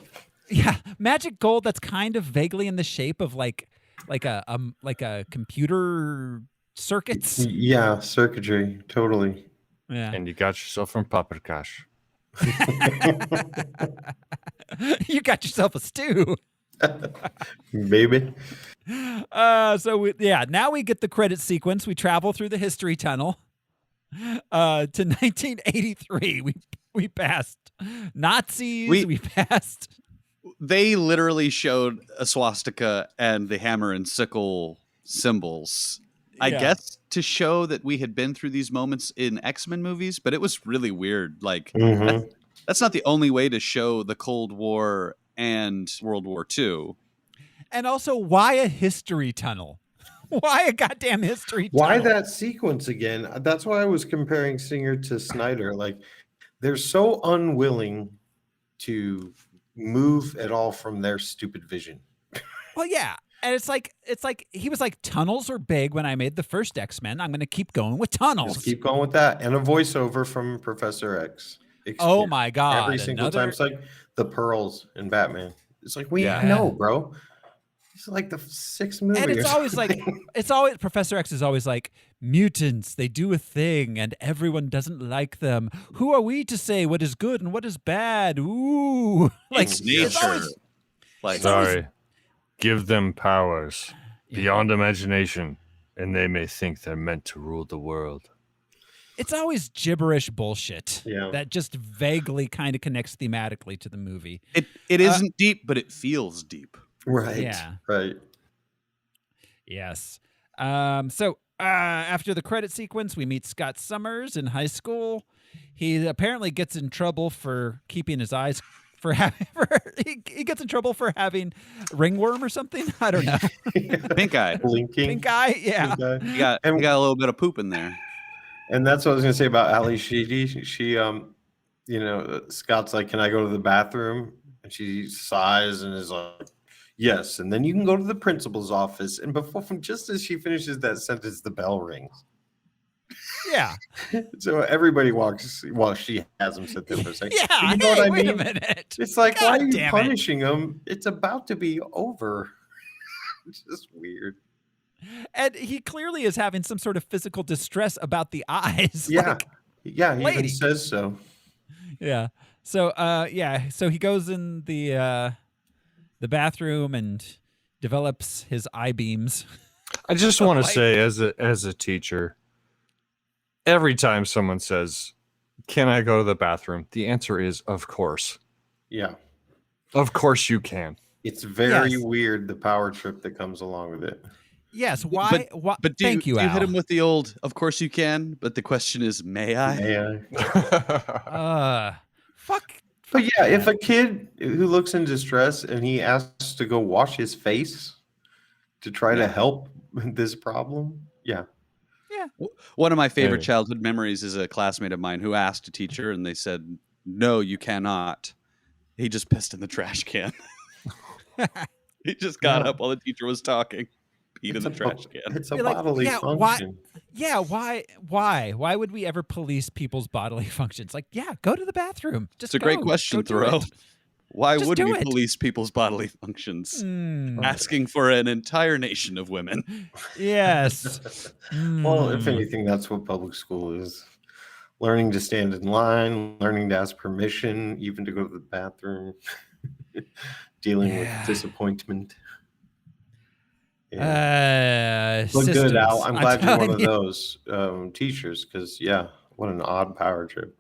Yeah, magic gold that's kind of vaguely in the shape of like a computer circuits. Yeah, circuitry, totally. Yeah. And you got yourself from paprikash. You got yourself a stew. Baby. Now we get the credit sequence. We travel through the history tunnel to 1983. We passed Nazis. We passed. They literally showed a swastika and the hammer and sickle symbols, I guess, to show that we had been through these moments in X-Men movies, but it was really weird. Like, that's not the only way to show the Cold War and World War II. And also, why a history tunnel? Why a goddamn history tunnel? Why that sequence again? That's why I was comparing Singer to Snyder. Like, they're so unwilling to move at all from their stupid vision. Well, yeah. And it's like he was like, tunnels are big when I made the first X-Men. I'm going to keep going with tunnels. Just keep going with that. And a voiceover from Professor X. Oh my God. Every single time. It's like the pearls in Batman. It's like, we know, bro. It's like the sixth movie. And it's always like, Professor X is always like, mutants, they do a thing and everyone doesn't like them. Who are we to say what is good and what is bad? Ooh. Like, it's nature. Sorry. Give them powers beyond imagination, and they may think they're meant to rule the world. It's always gibberish bullshit that just vaguely kind of connects thematically to the movie. It isn't deep, but it feels deep. Right. Yeah. Right. Yes. So after the credit sequence, we meet Scott Summers in high school. He apparently gets in trouble for keeping his eyes he gets in trouble for having ringworm or something. I don't know. Pink eye. Blinking. Pink eye, yeah. He got a little bit of poop in there. And that's what I was going to say about Ali Sheedy. She, Scott's like, can I go to the bathroom? And she sighs and is like, yes. And then you can go to the principal's office. And just as she finishes that sentence, the bell rings. Yeah. So everybody walks while she has him sit there for a second. Yeah. You know what I wait mean? a minute. It's like, God why are you damn punishing him? It's about to be over. It's just weird. And he clearly is having some sort of physical distress about the eyes. Yeah. Like, he even lady. says so. Yeah. So so he goes in the bathroom and develops his eye beams. I just want to say, as a teacher, every time someone says, "Can I go to the bathroom?" the answer is, "Of course." Yeah. Of course you can. It's very weird, the power trip that comes along with it. Yes. Why? But do thank you, you Al. hit him with the old, "Of course you can," but the question is, "May I?" May I? Fuck. But yeah, if a kid who looks in distress and he asks to go wash his face to try to help this problem, yeah. One of my favorite childhood memories is a classmate of mine who asked a teacher and they said, "No, you cannot." He just pissed in the trash can. He just got up while the teacher was talking. Peed in the trash can. It's a bodily function. Why would we ever police people's bodily functions? Like, go to the bathroom. It's a great question, Thoreau. Why would we police people's bodily functions? Asking for an entire nation of women. Yes. Well, if anything, that's what public school is. Learning to stand in line, learning to ask permission, even to go to the bathroom, dealing with disappointment. Yeah. Look good, Al. I'm glad you're one of those teachers because, what an odd power trip.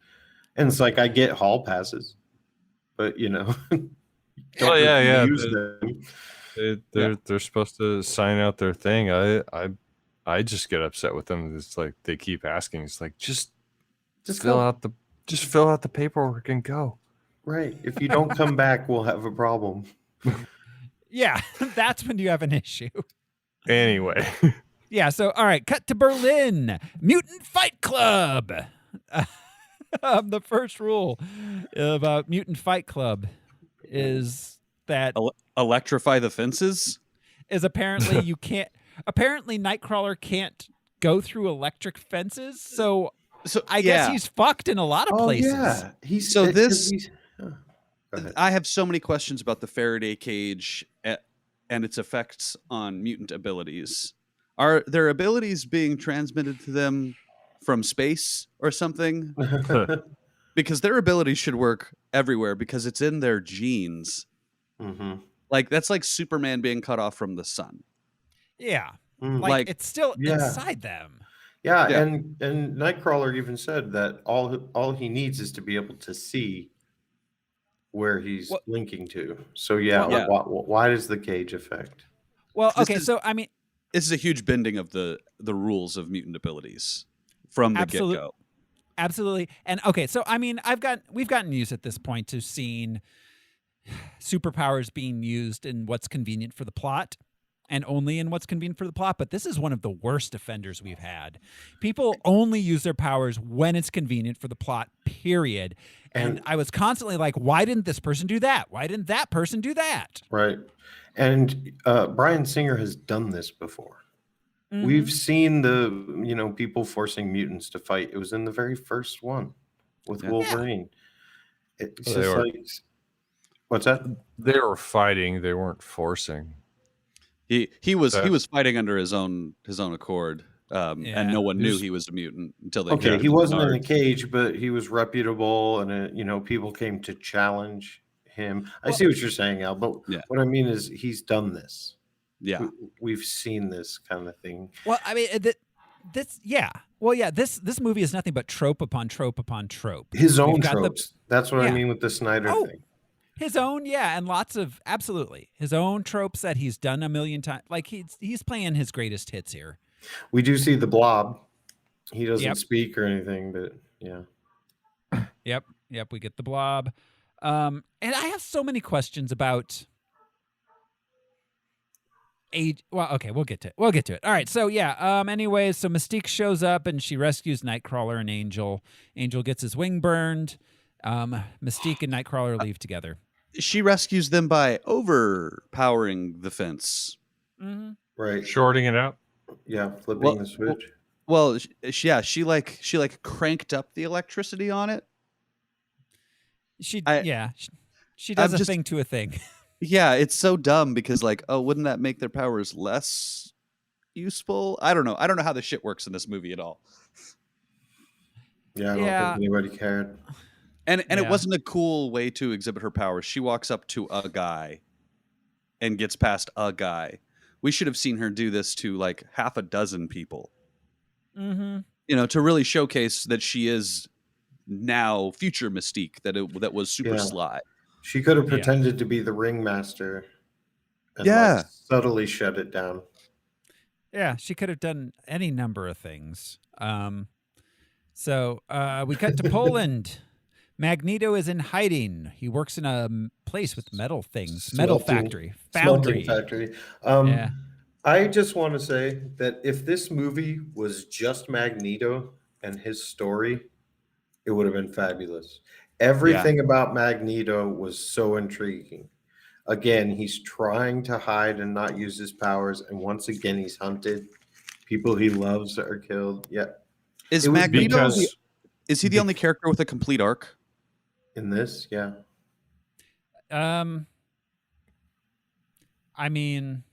And it's like I get hall passes. But use them. They're supposed to sign out their thing. I just get upset with them. It's like they keep asking. It's like just fill out the paperwork and go. Right. If you don't come back, we'll have a problem. Yeah, that's when you have an issue. Anyway. Yeah, so, all right, cut to Berlin. Mutant Fight Club. The first rule about Mutant Fight Club is that... Electrify the fences? Is apparently you can't... Apparently Nightcrawler can't go through electric fences, so I guess he's fucked in a lot of places. Yeah. I have so many questions about the Faraday cage and its effects on mutant abilities. Are their abilities being transmitted to them from space or something? Because their abilities should work everywhere because it's in their genes. Mm-hmm. Like that's like Superman being cut off from the sun. Yeah. Mm. Like it's still inside them. Yeah, and Nightcrawler even said that all he needs is to be able to see where he's linking to. So why does the cage affect? Well, okay, so I mean, this is a huge bending of the rules of mutant abilities from the get-go. Absolutely. And okay, so I mean, we've gotten used at this point to seeing superpowers being used in what's convenient for the plot. And only in what's convenient for the plot, but this is one of the worst Defenders we've had. People only use their powers when it's convenient for the plot, period. And I was constantly like, why didn't this person do that? Why didn't that person do that? Right. And Bryan Singer has done this before. Mm-hmm. We've seen the people forcing mutants to fight. It was in the very first one with Wolverine. It's just like, what's that? They were fighting, they weren't forcing. He was fighting under his own accord, and no one knew he was a mutant until they. Okay, he wasn't in a cage, but he was reputable, and people came to challenge him. I see what you're saying, Al, but what I mean is he's done this. Yeah, we've seen this kind of thing. Well, I mean, this movie is nothing but trope upon trope upon trope. His own tropes. That's what I mean with the Snyder thing. His own, and lots of his own tropes that he's done a million times. Like he's playing his greatest hits here. We do see the Blob. He doesn't speak or anything, but yeah. Yep. We get the Blob, and I have so many questions about age. Well, okay, we'll get to it. All right, so anyways, so Mystique shows up and she rescues Nightcrawler and Angel. Angel gets his wing burned. Mystique and Nightcrawler leave together. She rescues them by overpowering the fence. Mm-hmm. Right. Shorting it out. Yeah, flipping the switch. Well, she like cranked up the electricity on it. She does a thing to a thing. Yeah, it's so dumb because wouldn't that make their powers less useful? I don't know how this shit works in this movie at all. Yeah, I don't think anybody cared. And it wasn't a cool way to exhibit her powers. She walks up to a guy and gets past a guy. We should have seen her do this to like half a dozen people. Mm-hmm. To really showcase that she is now future Mystique, that was super sly. She could have pretended to be the ringmaster and subtly shut it down. Yeah, she could have done any number of things. So we cut to Poland. Magneto is in hiding. He works in a place with metal things. Metal factory. Foundry. Factory. I just want to say that if this movie was just Magneto and his story, it would have been fabulous. Everything about Magneto was so intriguing. Again, he's trying to hide and not use his powers, and once again, he's hunted. People he loves are killed. Yeah. Is Magneto? Is he the only character with a complete arc? In this, yeah. I mean,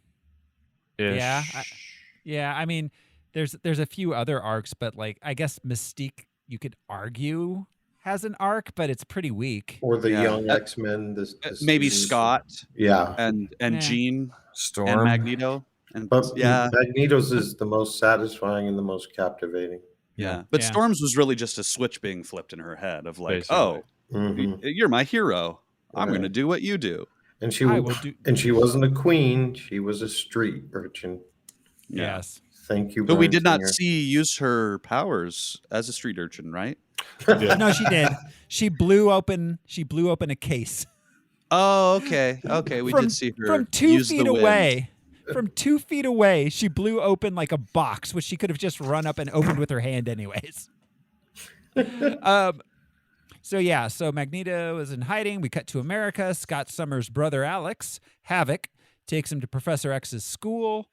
I mean, there's a few other arcs, but I guess Mystique, you could argue, has an arc, but it's pretty weak. Or the young X-Men. Maybe Scott. Yeah. And Jean. Storm. And Magneto. But Magneto's is the most satisfying and the most captivating. Yeah. But Storm's was really just a switch being flipped in her head of basically. You're my hero. I'm going to do what you do. And she wasn't a queen. She was a street urchin. Yes. Thank you. But we did not see use her powers as a street urchin, right? No, she did. She blew open a case. Oh, okay. Okay, we did see her from 2 feet away. From 2 feet away, she blew open like a box, which she could have just run up and opened with her hand anyways. So Magneto is in hiding. We cut to America. Scott Summers' brother Alex, Havoc, takes him to Professor X's school.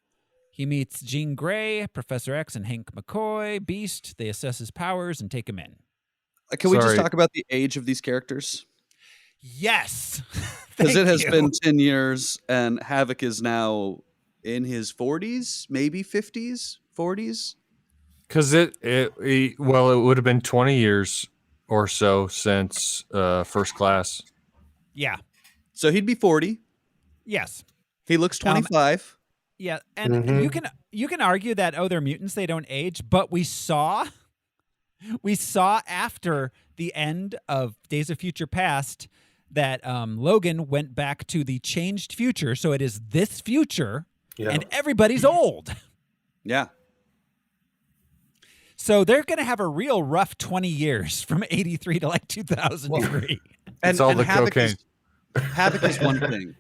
He meets Jean Grey, Professor X, and Hank McCoy, Beast. They assess his powers and take him in. Can we just talk about the age of these characters? Yes. Because it has been 10 years, and Havoc is now in his 40s, maybe 50s, 40s. Because it would have been 20 years or so since First Class. Yeah. So he'd be 40. Yes. He looks 25. Yeah, and you can argue that they're mutants, they don't age, but we saw after the end of Days of Future Past that Logan went back to the changed future, so it is this future, and everybody's old. Yeah. So they're going to have a real rough 20 years from 83 to like 2003. It's all the cocaine. Havoc is one thing.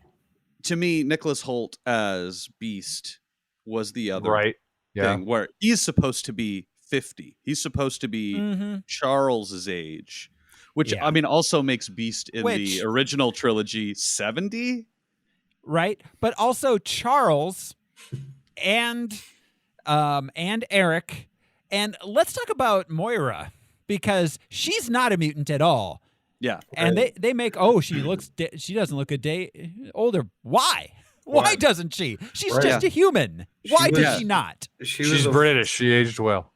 To me, Nicholas Hoult as Beast was the other thing, where he's supposed to be 50. He's supposed to be Charles's age, which I mean also makes Beast in the original trilogy 70. Right? But also Charles and Eric, and let's talk about Moira, because she's not a mutant at all. Yeah. And they make, she doesn't look a day older. Why? Why doesn't she? She's just a human. Why does she not? She's British. She aged well.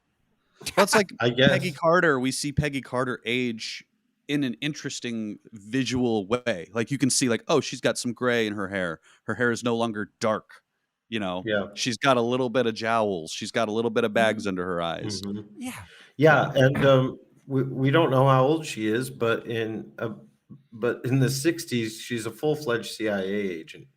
That's like Peggy Carter. We see Peggy Carter age in an interesting visual way. Like you can see like, she's got some gray in her hair. Her hair is no longer dark. You know, she's got a little bit of jowls. She's got a little bit of bags under her eyes. Mm-hmm. Yeah. Yeah. And, we don't know how old she is, but in the 60s, she's a full-fledged CIA agent.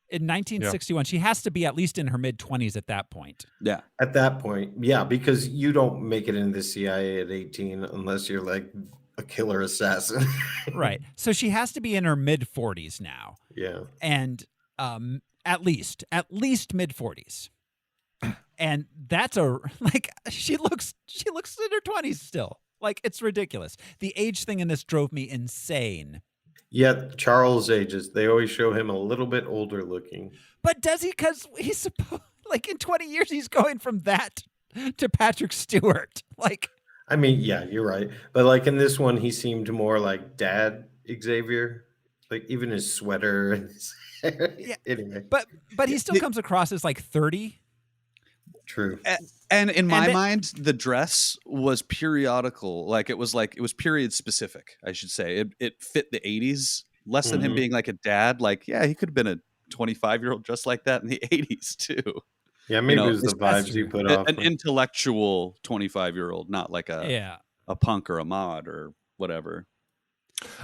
In 1961, she has to be at least in her mid-20s at that point. Yeah. At that point, because you don't make it into the CIA at 18 unless you're like a killer assassin. Right. So she has to be in her mid-40s now. Yeah. And at least mid-40s. And that's she looks in her 20s still. Like, it's ridiculous. The age thing in this drove me insane. Yeah, Charles ages. They always show him a little bit older looking. But does he? Because he's supposed, in 20 years, he's going from that to Patrick Stewart. I mean, yeah, you're right. But in this one, he seemed more like Dad Xavier. Like even his sweater and his hair. Yeah. Anyway. But he still comes across as 30. True. And in my mind, the dress was periodical. It was period specific, I should say. It fit the 80s, less than him being like a dad. He could have been a 25-year-old dressed like that in the 80s too. Yeah, maybe it was the vibes you put off. An intellectual 25-year-old, not like a punk or a mod or whatever.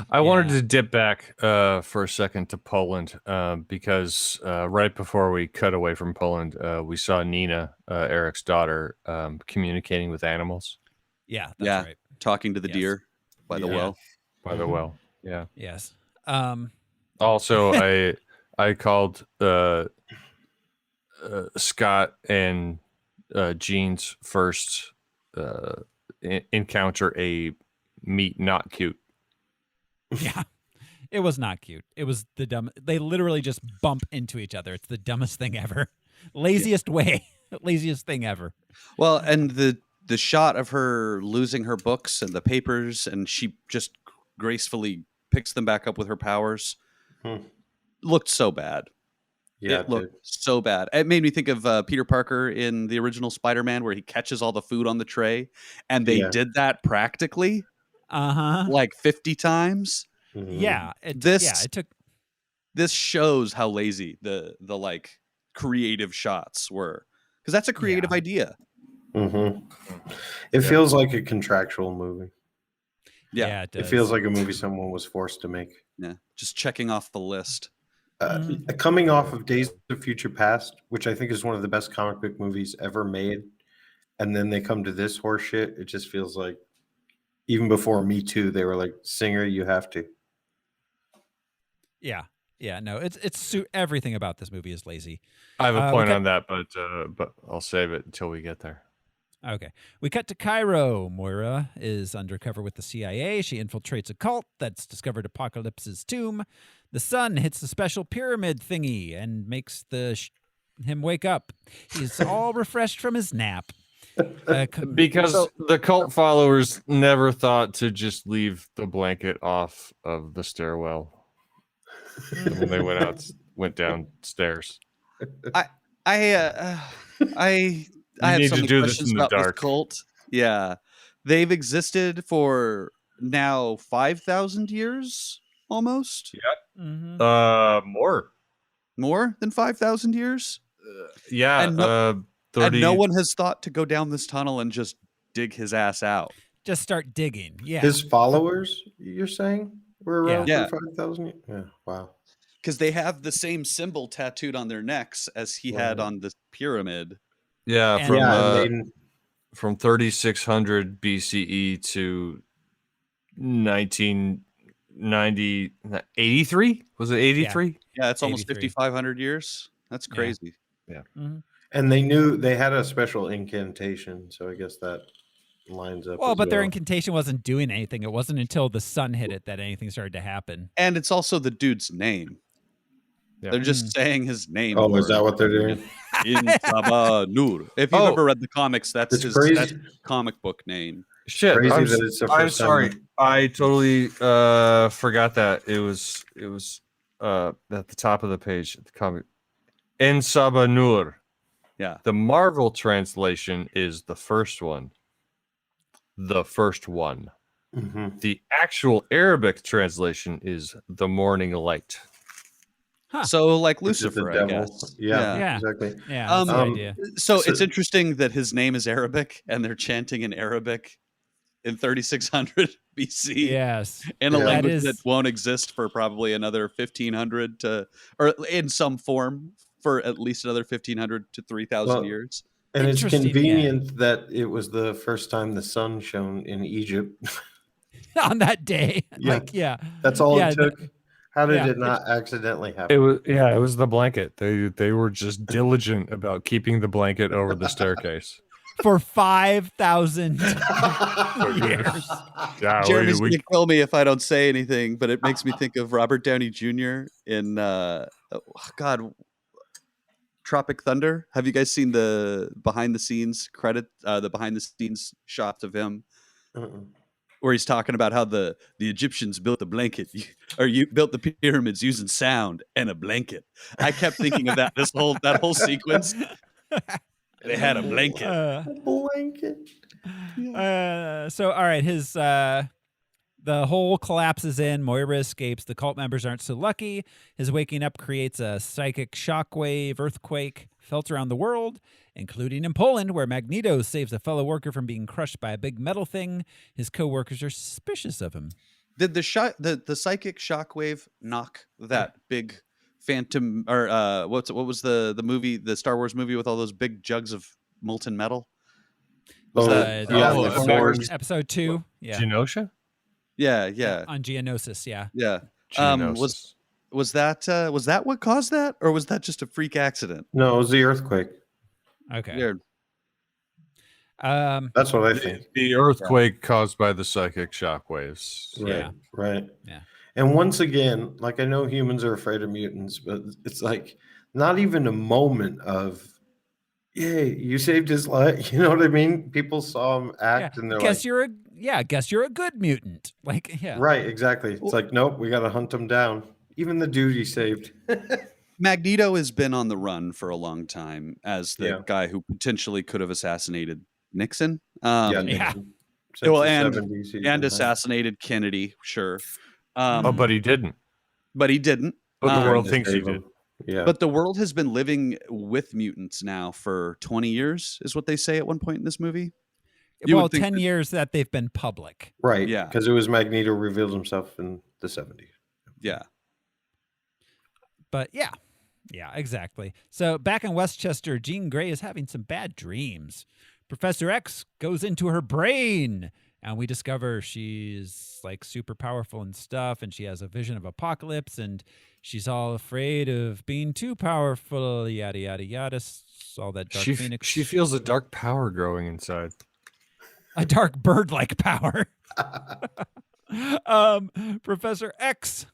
I wanted to dip back for a second to Poland because right before we cut away from Poland, we saw Nina, Eric's daughter, communicating with animals. Yeah, that's right. Talking to the deer by the well. By the well, yeah. Yes. Also, I called Scott and Jean's first encounter a meet not cute. Yeah, it was not cute. It was the dumb. They literally just bump into each other. It's the dumbest thing ever. Laziest thing ever. Well, and the shot of her losing her books and the papers, and she just gracefully picks them back up with her powers, looked so bad. Yeah, it looked so bad. It made me think of Peter Parker in the original Spider-Man, where he catches all the food on the tray, and they did that practically. 50 times. Yeah, it took. This shows how lazy the creative shots were, because that's a creative idea. It feels like a contractual movie. Yeah, it feels like a movie someone was forced to make. Yeah, just checking off the list. Coming off of Days of Future Past, which I think is one of the best comic book movies ever made, and then they come to this horse shit. It just feels like. Even before Me Too, they were like, Singer, you have to. Yeah. Yeah, no, everything about this movie is lazy. I have a point on that, but I'll save it until we get there. Okay. We cut to Cairo. Moira is undercover with the CIA. She infiltrates a cult that's discovered Apocalypse's tomb. The sun hits the special pyramid thingy and makes him wake up. He's all refreshed from his nap. Because the cult followers never thought to just leave the blanket off of the stairwell when they went downstairs. I have need so to many do this questions in the about this dark. cult. Yeah, they've existed for now 5,000 years, almost. Yep. Mm-hmm. More than 5,000 years. Yeah. And 30. and no one has thought to go down this tunnel and just dig his ass out. Just start digging. Yeah. His followers, you're saying, were around Yeah. for 5,000? Yeah. Wow. Because they have the same symbol tattooed on their necks as he had on the pyramid. Yeah, And- from 3600 BCE to 1990, 83? Was it 83? Yeah, it's almost 83. 5,500 years. That's crazy. Yeah. Mhm. And they knew they had a special incantation, so I guess that lines up. Well, as but their incantation wasn't doing anything. It wasn't until the sun hit it that anything started to happen. And it's also the dude's name. Yeah. They're just saying his name. Oh, is that what they're doing? In Saba Nur. If you've ever read the comics, that's It's his crazy. that's his comic book name. Shit, Crazy I'm, that it's the I'm first time sorry. that- I totally forgot that it was at the top of the page. The comic En Saba Nur. Yeah. The Marvel translation is the first one. The first one. Mhm. The actual Arabic translation is the morning light. Huh. So like Which is the Lucifer, I devil. guess. Yeah, Yeah. exactly. Yeah, that's the Um, idea. So So- it's interesting that his name is Arabic and they're chanting in Arabic in 3600 BC Yes. in a Yeah. language That is- that won't exist for probably another 1,500 or in some form for at least another 1,500 to 3,000 Well, years. And it's Interesting, yeah. convenient that it was the first time the sun shone in Egypt. On that day. Yeah. Like, yeah. That's all Yeah, it took. How did yeah, it not accidentally happen? It was the blanket. They were just diligent about keeping the blanket over the staircase. For 5,000 years. Yeah, Jeremy's going to kill me if I don't say anything, but it makes me think of Robert Downey Jr. in Tropic Thunder. Have you guys seen the behind the scenes shots of him Uh-uh. where he's talking about how the Egyptians built the blanket or you built the pyramids using sound and a blanket? I kept thinking of that whole sequence. They had a blanket. Blanket. So, all right, the hole collapses in. Moira escapes. The cult members aren't so lucky. His waking up creates a psychic shockwave earthquake felt around the world, including in Poland, where Magneto saves a fellow worker from being crushed by a big metal thing. His co-workers are suspicious of him. Did the psychic shockwave knock that big phantom or what was the movie, the Star Wars movie with all those big jugs of molten metal? Episode 2. Yeah. Genosha? Yeah. On Geonosis, yeah. Yeah. Geonosis. Was that what caused that, or was that just a freak accident? No, it was the earthquake. Okay. Weird. That's what I think. The earthquake caused by the psychic shockwaves. Right. Yeah. Right. Yeah. And once again, like I know humans are afraid of mutants, but it's like not even a moment of, yay, you saved his life. You know what I mean? People saw him act and they're guess like, you're a good mutant. Like, yeah. right, exactly. It's like, nope, we got to hunt him down. Even the dude he saved. Magneto has been on the run for a long time as the Yeah. guy who potentially could have assassinated Nixon. Yeah. Yeah. Since Well, the and 70s, he's and been that. assassinated Kennedy, sure. But he didn't. But he didn't. But the world Just thinks he save did. him. Yeah. But the world has been living with mutants now for 20 years, is what they say at one point in this movie. You Well, would think 10 that- years that they've been public. right. yeah. Because it was Magneto revealed himself in the 70s. Yeah. But yeah. Yeah, exactly. So back in Westchester, Jean Grey is having some bad dreams. Professor X goes into her brain And we discover she's like super powerful and stuff, and she has a vision of Apocalypse, and she's all afraid of being too powerful, yada, yada, yada. All that dark phoenix. She feels a dark power growing inside. A dark bird-like power. Professor X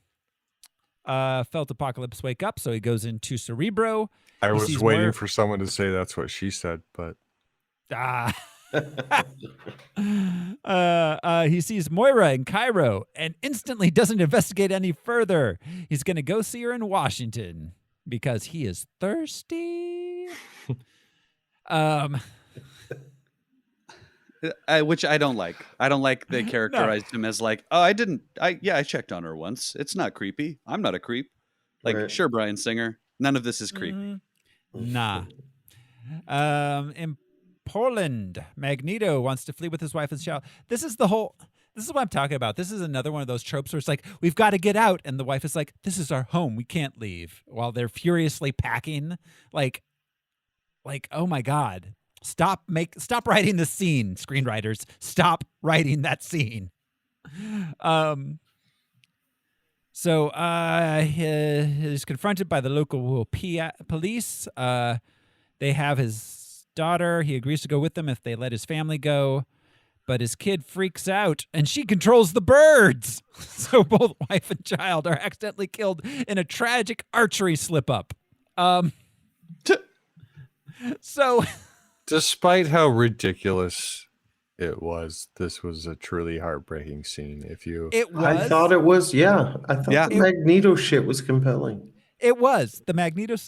felt Apocalypse wake up, so he goes into Cerebro. I was waiting for someone to say that's what she said, but... He sees Moira in Cairo and instantly doesn't investigate any further. He's going to go see her in Washington because he is thirsty. Which I don't like. I don't like they characterized him as like, oh, I checked on her once. It's not creepy. I'm not a creep. Like, sure, Bryan Singer. None of this is creepy. Nah. In Poland, Magneto wants to flee with his wife and child. This is what I'm talking about. This is another one of those tropes where it's like, we've got to get out. And the wife is like, this is our home. We can't leave. While they're furiously packing. Like, oh my God. Stop writing the scene, screenwriters. Stop writing that scene. So he's confronted by the local police. They have his daughter. He agrees to go with them if they let his family go. But his kid freaks out, and she controls the birds. So both wife and child are accidentally killed in a tragic archery slip-up. So... Despite how ridiculous it was, this was a truly heartbreaking scene. I thought it was, yeah. I thought the Magneto shit was compelling. It was.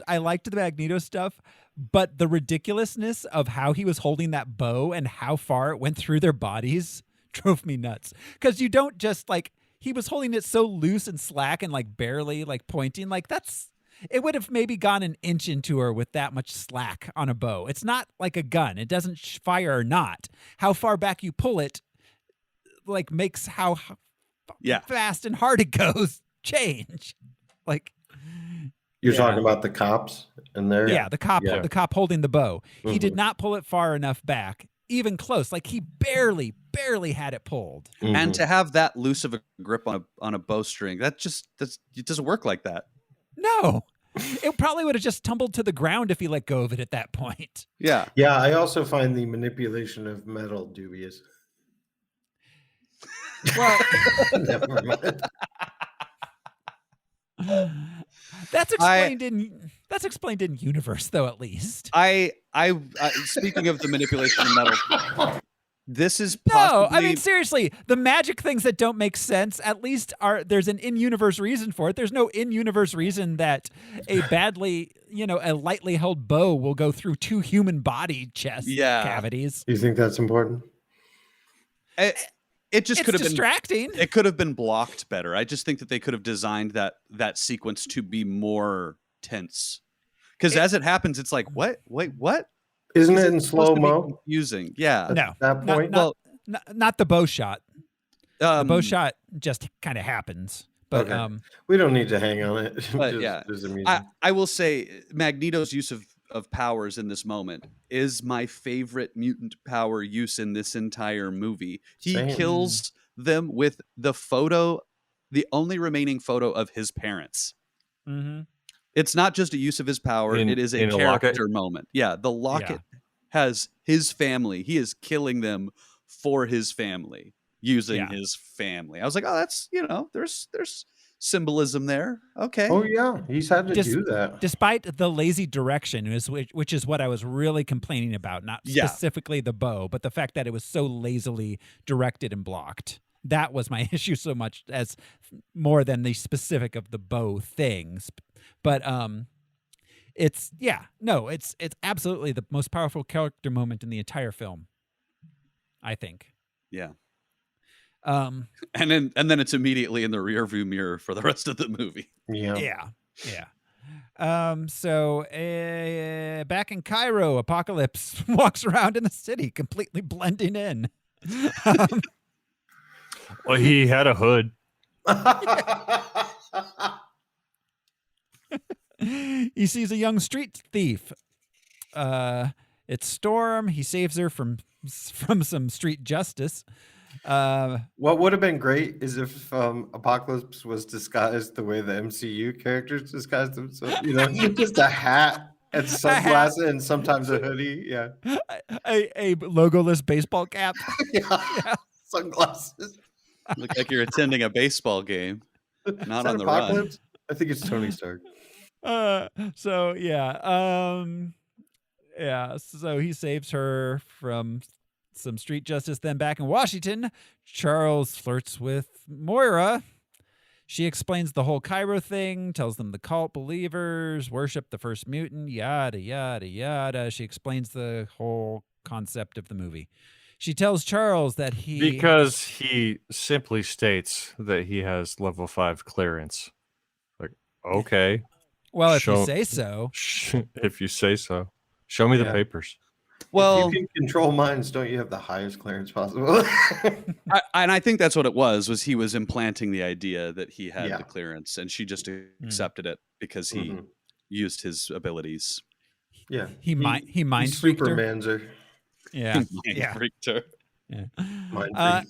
I liked the Magneto stuff, but the ridiculousness of how he was holding that bow and how far it went through their bodies drove me nuts. Because you don't just, like, he was holding it so loose and slack and, like, barely, like, pointing. Like, it would have maybe gone an inch into her with that much slack on a bow. It's not like a gun. It doesn't fire or not. How far back you pull it, like, makes how fast and hard it goes change. Like, you're talking about the cops in there? Yeah, the cop holding the bow. Mm-hmm. He did not pull it far enough back, even close. Like, he barely had it pulled. Mm-hmm. And to have that loose of a grip on a bowstring, it doesn't work like that. No, it probably would have just tumbled to the ground if he let go of it at that point. Yeah. Yeah, I also find the manipulation of metal dubious. Well, never mind. That's explained in universe, though, at least. I speaking of the manipulation of metal, this is possibly... No, I mean, seriously, the magic things that don't make sense, at least there's an in-universe reason for it. There's no in-universe reason that a lightly held bow will go through 2 human body chest cavities. You think that's important? It just could have been distracting. It could have been blocked better. I just think that they could have designed that sequence to be more tense. Because as it happens, it's like, what? Wait, what? Isn't it in slow-mo? Confusing. Yeah. No. At that point? Not the bow shot. The bow shot just kind of happens. But okay. We don't need to hang on it. But I will say Magneto's use of powers in this moment is my favorite mutant power use in this entire movie. He kills them with the only remaining photo of his parents. Mm-hmm. It's not just a use of his power. It is a character moment. Yeah, the locket has his family. He is killing them for his family, using his family. I was like, oh, that's, there's symbolism there. Okay. Oh, yeah. He's had to do that. Despite the lazy direction, which is what I was really complaining about, not specifically the bow, but the fact that it was so lazily directed and blocked. That was my issue so much as more than the specific of the bow things. But it's absolutely the most powerful character moment in the entire film, I think. Yeah. And then it's immediately in the rearview mirror for the rest of the movie. Yeah. So back in Cairo, Apocalypse walks around in the city, completely blending in. Well, he had a hood. He sees a young street thief. It's Storm. He saves her from some street justice. What would have been great is if Apocalypse was disguised the way the MCU characters disguised themselves. You know, just a hat and sunglasses and sometimes a hoodie. Yeah, a logoless baseball cap. yeah. Sunglasses. Look like you're attending a baseball game, not on the Apocalypse? I think it's Tony Stark. So he saves her from some street justice. Then back in Washington, Charles flirts with Moira. She explains the whole Cairo thing, tells them the cult believers worship the first mutant, yada, yada, yada. She explains the whole concept of the movie. She tells Charles that because he simply states that he has level 5 clearance. Like, okay. Well, if you say so. If you say so. Show me the papers. Well, if you can control minds, don't you have the highest clearance possible? And I think that's what it was he was implanting the idea that he had the clearance, and she just accepted it because he used his abilities. Yeah. He mind freaked her. Superman's Yeah. Freaked her. Yeah. Mind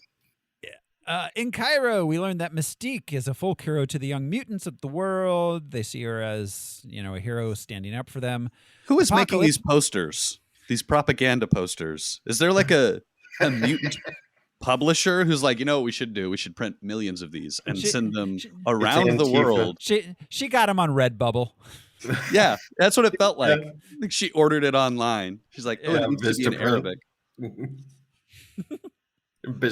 in Cairo, we learned that Mystique is a folk hero to the young mutants of the world. They see her as, a hero standing up for them. Who is making these posters? These propaganda posters? Is there like a mutant publisher who's like, what we should do? We should print millions of these and send them around the world. She got them on Redbubble. Yeah, that's what it felt like. I think she ordered it online. She's like, it needs to be in Arabic.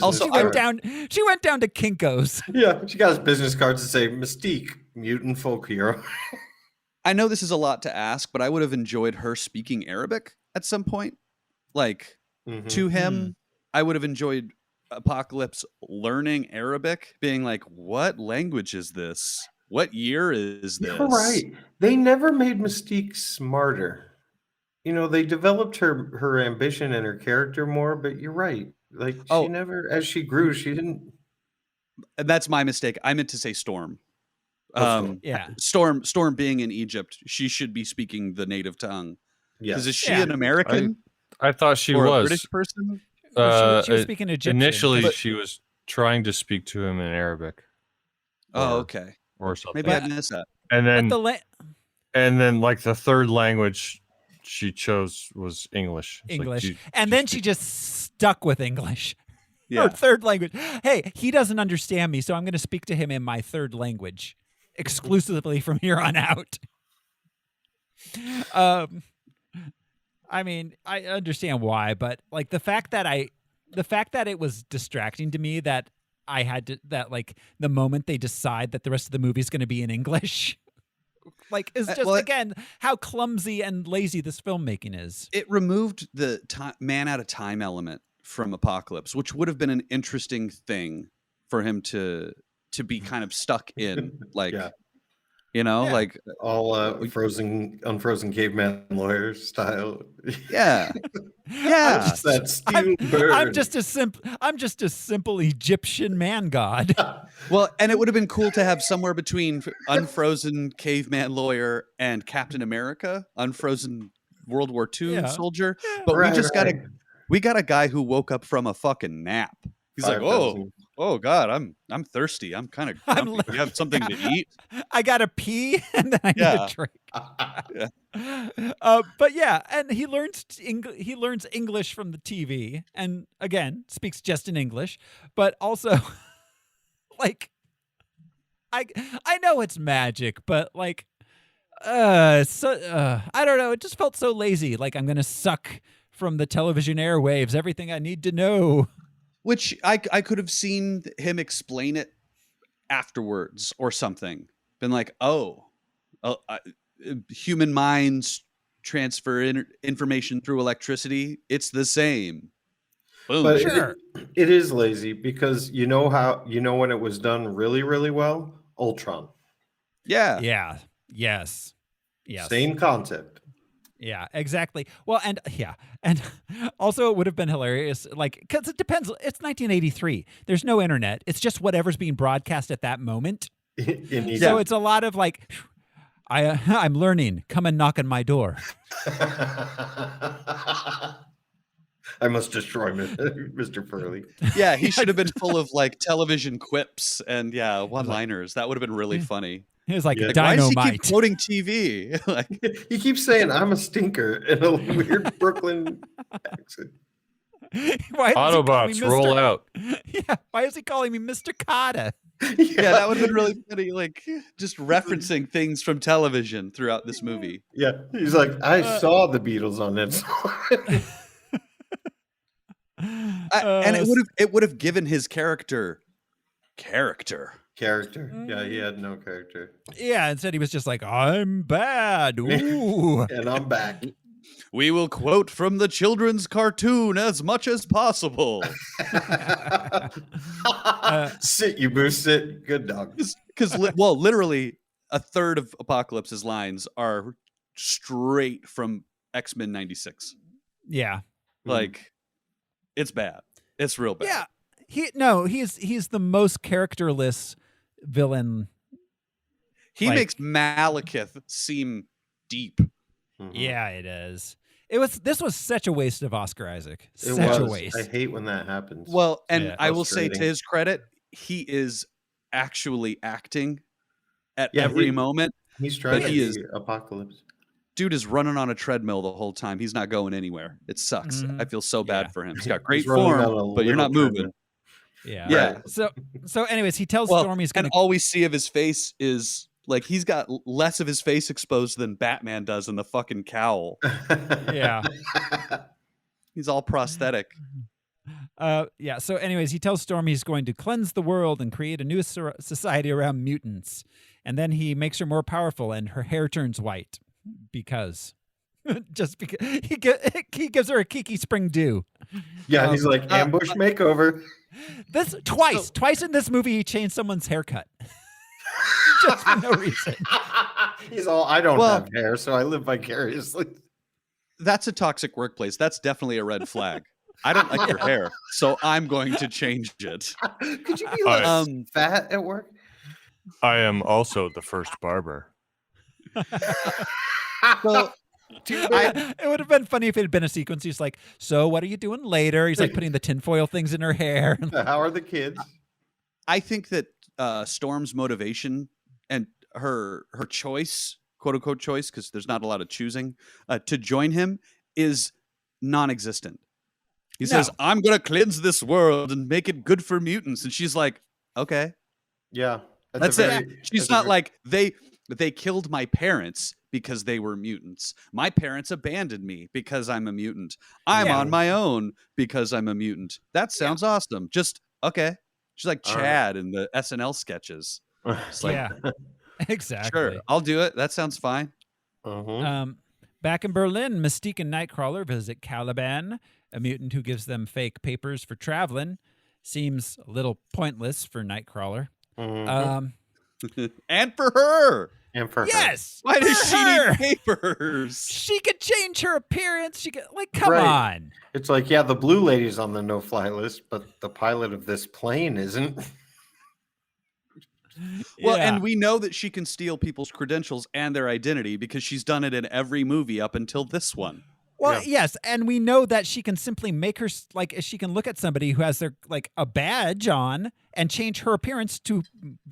Also, she went down to Kinko's. Yeah, she got his business cards that say Mystique, mutant folk hero. I know this is a lot to ask, but I would have enjoyed her speaking Arabic at some point. Like, to him, I would have enjoyed Apocalypse learning Arabic, being like, what language is this? What year is this? You're right. They never made Mystique smarter. They developed her ambition and her character more, but you're right. Like, she never, as she grew, she didn't. That's my mistake. I meant to say Storm. Storm being in Egypt, she should be speaking the native tongue. Yeah. Because is she an American? I thought she or was. A British person? She was speaking Egyptian. Initially, she was trying to speak to him in Arabic. Okay. Or something. Maybe I missed that. And then, like, the third language she chose was English. Then she just stuck with English. Yeah. Her third language. Hey, he doesn't understand me, so I'm going to speak to him in my third language exclusively from here on out. I mean, I understand why, but like the fact that it was distracting to me that the moment they decide that the rest of the movie is going to be in English. Like, is just again how clumsy and lazy this filmmaking is. It removed the man out of time element from Apocalypse, which would have been an interesting thing for him to be kind of stuck in, like, like all unfrozen caveman lawyer style. Yeah. I'm just a simple Egyptian man god. Well, and it would have been cool to have somewhere between unfrozen caveman lawyer and Captain America, unfrozen World War II soldier. But we got a guy who woke up from a fucking nap. He's like, oh God, I'm thirsty. I'm kind of grumpy. You have something to eat? I gotta pee and then I need a drink. But yeah, and he learns English from the TV, and again speaks just in English, but also like I know it's magic, but like I don't know. It just felt so lazy. Like, I'm gonna suck from the television airwaves everything I need to know. Which I could have seen him explain it afterwards or something. Been like, human minds transfer information through electricity. It's the same. Boom. But it is lazy because when it was done really, really well? Ultron. Yeah. Yeah. Yes. Same concept. Yeah, exactly. Well, and also it would have been hilarious, like, because it depends. It's 1983. There's no internet. It's just whatever's being broadcast at that moment. So it's a lot of like, I'm learning. Come and knock on my door. I must destroy Mr. Furley. Yeah, he should have been full of like television quips and one-liners. That would have been really funny. He was like, Yeah. Why does he dynamite. keep quoting TV? Like, He keeps saying, "I'm a stinker" in a weird Brooklyn accent. Why is he calling Autobots, me roll Mr. out. Yeah, why is he calling me Mr. Cotta? yeah, that would have been really funny. Like, just referencing things from television throughout this movie. Yeah, he's like, "I saw the Beatles on that song." And it would have given his character. Character. Yeah, he had no character. Yeah, instead he was just like, I'm bad. Ooh. And I'm back. We will quote from the children's cartoon as much as possible. Sit, you boo, sit. Good dog. Because, literally a third of Apocalypse's lines are straight from X-Men 96. Yeah. Like, it's bad. It's real bad. Yeah. He's the most characterless villain. He makes Malekith seem deep. Yeah, it is. This was such a waste of Oscar Isaac. It Such a was. waste. I hate when that happens. Well, and I will say to Frustrating. his credit, he is actually acting at Yeah, every he- moment. He's trying but to he be is Apocalypse. dude is running on a treadmill the whole time. He's not going anywhere. It sucks. Mhm. I feel so bad for him. He's got great He's running on form, a but you're little not moving. treadmill. Yeah. Yeah. So anyways, he tells Well, Storm he's going and to all we see of his face is like he's got less of his face exposed than Batman does in the fucking cowl. Yeah. He's all prosthetic. Yeah. So, anyways, he tells Storm he's going to cleanse the world and create a new society around mutants, and then he makes her more powerful, and her hair turns white because, just because he gives her a Kiki Spring Dew. Yeah, he's like, ambush makeover. This twice in this movie, he changed someone's haircut. Just for no reason. He's all, I don't have hair, so I live vicariously. That's a toxic workplace. That's definitely a red flag. I don't like your hair, so I'm going to change it. Could you be less fat at work? I am also the first barber. Well, it would have been funny if it had been a sequence. He's like, so what are you doing later? He's like putting the tinfoil things in her hair. How are the kids? I think that Storm's motivation and her choice, quote unquote choice, because there's not a lot of choosing, to join him is non-existent. He says, I'm going to cleanse this world and make it good for mutants. And she's like, okay. Yeah. That's it. She's not like, they killed my parents because they were mutants. My parents abandoned me because I'm a mutant. I'm on my own because I'm a mutant. That sounds awesome. Just, okay. She's like Chad in the SNL sketches. It's like, exactly. Sure, I'll do it. That sounds fine. Back in Berlin, Mystique and Nightcrawler visit Caliban, a mutant who gives them fake papers for traveling. Seems a little pointless for Nightcrawler. And for her. And for yes. Why does she her. need papers? She could change her appearance. She could, like, come on. It's like, yeah, the blue lady's on the no-fly list, but the pilot of this plane isn't. Well, and we know that she can steal people's credentials and their identity because she's done it in every movie up until this one. Well, yes, and we know that she can simply make her, like, she can look at somebody who has their, like, a badge on and change her appearance to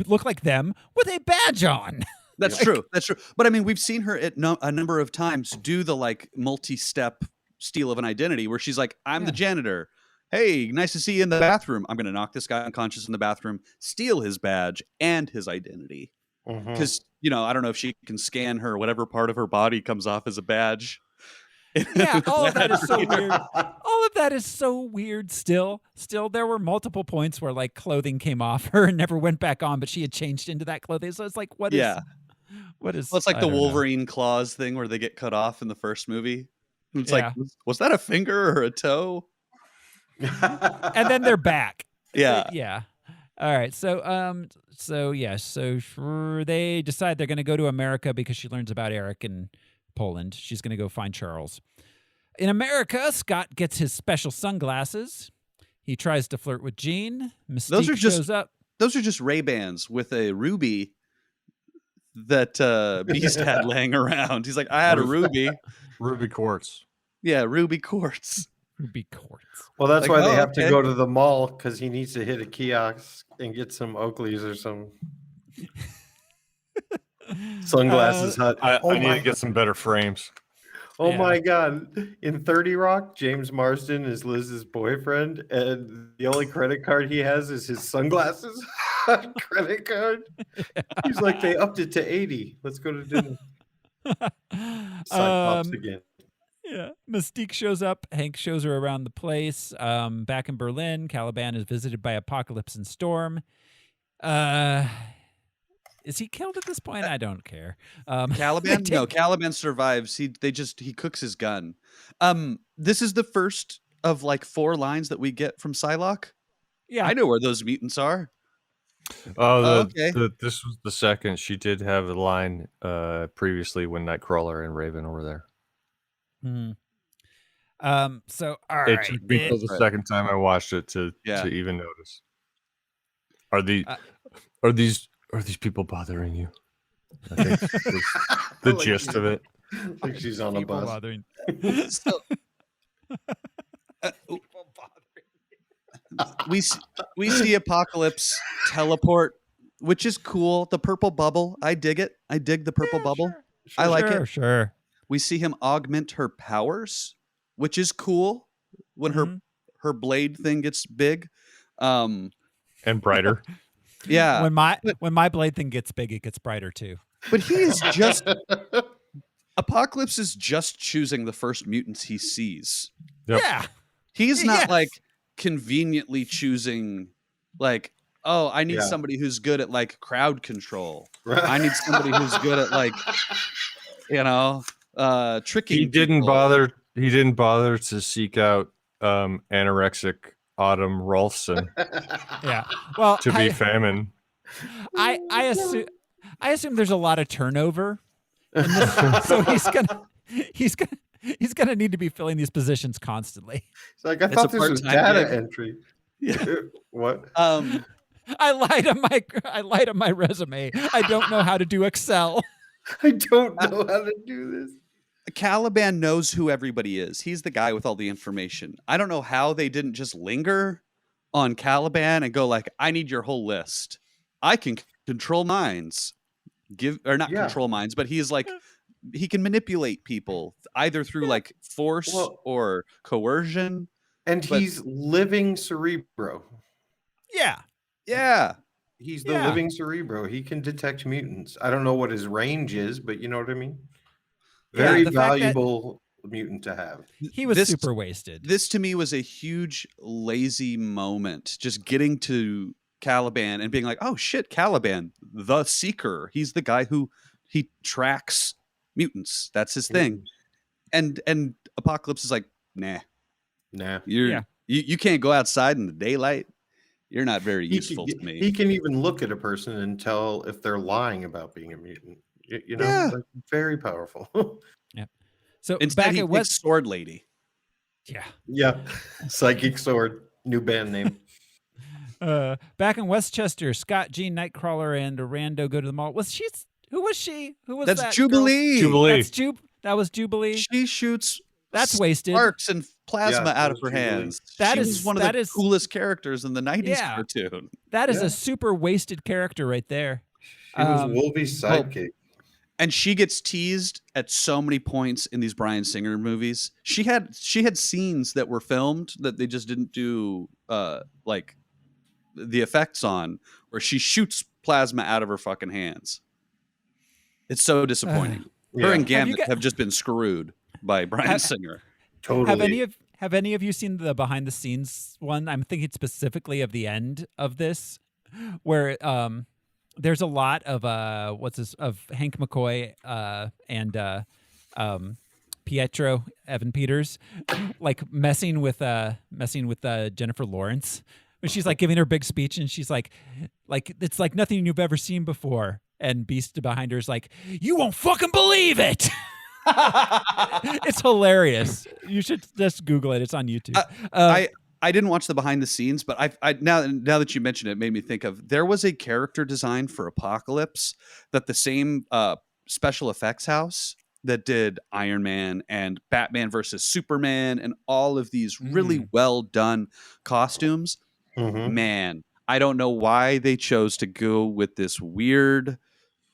look like them with a badge on. That's true. That's true. But I mean, we've seen her a number of times do the, like, multi-step steal of an identity where she's like, I'm the janitor. Hey, nice to see you in the bathroom. I'm going to knock this guy unconscious in the bathroom, steal his badge and his identity. Because, you know, I don't know if she can scan her, whatever part of her body comes off as a badge. Yeah, all of that is so weird. All of that is so weird still. Still, there were multiple points where, like, clothing came off her and never went back on, but she had changed into that clothing. So it's like, what is... Well, it's like the Wolverine claws thing where they get cut off in the first movie. It's like, was that a finger or a toe? And then they're back. Yeah. Yeah. All right. So they decide they're going to go to America because she learns about Eric in Poland. She's going to go find Charles. In America, Scott gets his special sunglasses. He tries to flirt with Jean. Mystique shows up. Those are just Ray-Bans with a ruby that Beast had laying around. He's like, I had a ruby. Ruby quartz. Yeah, ruby quartz. Ruby quartz. Well, that's Like, why they oh, have okay. to go to the mall because he needs to hit a kiosk and get some Oakleys or some sunglasses. Hut. I need to get some better frames. Oh my God. In 30 Rock, James Marsden is Liz's boyfriend, and the only credit card he has is his sunglasses credit card. He's like, they upped it to 80. Let's go to dinner. Cyclops again. Yeah. Mystique shows up. Hank shows her around the place. Back in Berlin, Caliban is visited by Apocalypse and Storm. Is he killed at this point? I don't care. Caliban? No, Caliban survives. He cooks his gun. This is the first of like 4 lines that we get from Psylocke. Yeah. I know where those mutants are. Okay. This was the second. She did have a line previously when Nightcrawler and Raven were there. So all right. It took me till the second time I watched it to even notice. Are these people bothering you? I think that's the gist of it. Like she's on a bus. Bothering. We see Apocalypse teleport, which is cool. The purple bubble, I dig it. I dig the purple bubble. I like it. Sure. We see him augment her powers, which is cool when her blade thing gets big, and brighter. Yeah. When my blade thing gets big, it gets brighter too. But he is just Apocalypse is just choosing the first mutants he sees. Yep. Yeah. He's not like conveniently choosing like, oh, I need somebody who's good at like crowd control. I need somebody who's good at like, tricking. He didn't bother to seek out anorexic Autumn Rolfson. Yeah. Well, to be famine. I assume there's a lot of turnover. In this, so he's gonna need to be filling these positions constantly. It's like I thought this was data entry. Yeah. What? I lied on my resume. I don't know how to do Excel. I don't know how to do this. Caliban knows who everybody is. He's the guy with all the information. I don't know how they didn't just linger on Caliban and go like, I need your whole list. I can control minds. Control minds, but he's like, he can manipulate people either through like force or coercion. And he's living Cerebro. Yeah. Yeah. He's the living Cerebro. He can detect mutants. I don't know what his range is, but you know what I mean? Very valuable mutant to have. He was super wasted. This to me was a huge lazy moment. Just getting to Caliban and being like, oh shit, Caliban, the Seeker. He's the guy who he tracks mutants. That's his thing. And Apocalypse is like, nah. You can't go outside in the daylight. You're not very useful to me. He can even look at a person and tell if they're lying about being a mutant. You know, like, very powerful. Yeah. So instead, he picks Sword Lady. Yeah. Yeah. Psychic Sword. New band name. Back in Westchester, Scott, Jean, Nightcrawler, and Orlando go to the mall. Who was she? Who was That's that? Jubilee. Girl? That was Jubilee. She shoots. That's wasted. Sparks and plasma out of her hands. That she is was one of the coolest characters in the 90s cartoon. That is a super wasted character right there. She was Wolvie's sidekick. And she gets teased at so many points in these Bryan Singer movies. She had scenes that were filmed that they just didn't do like the effects on, where she shoots plasma out of her fucking hands. It's so disappointing. Her and Gambit have just been screwed by Bryan Singer. Totally. Have any of you seen the behind the scenes one? I'm thinking specifically of the end of this, where there's a lot of Hank McCoy and Pietro Evan Peters like messing with Jennifer Lawrence when she's like giving her big speech, and she's like it's like nothing you've ever seen before, and Beast behind her is like, you won't fucking believe it. It's hilarious. You should just Google it. It's on YouTube. I didn't watch the behind the scenes, but I now that you mention it, made me think of, there was a character design for Apocalypse that the same special effects house that did Iron Man and Batman versus Superman and all of these really well done costumes. Man, I don't know why they chose to go with this weird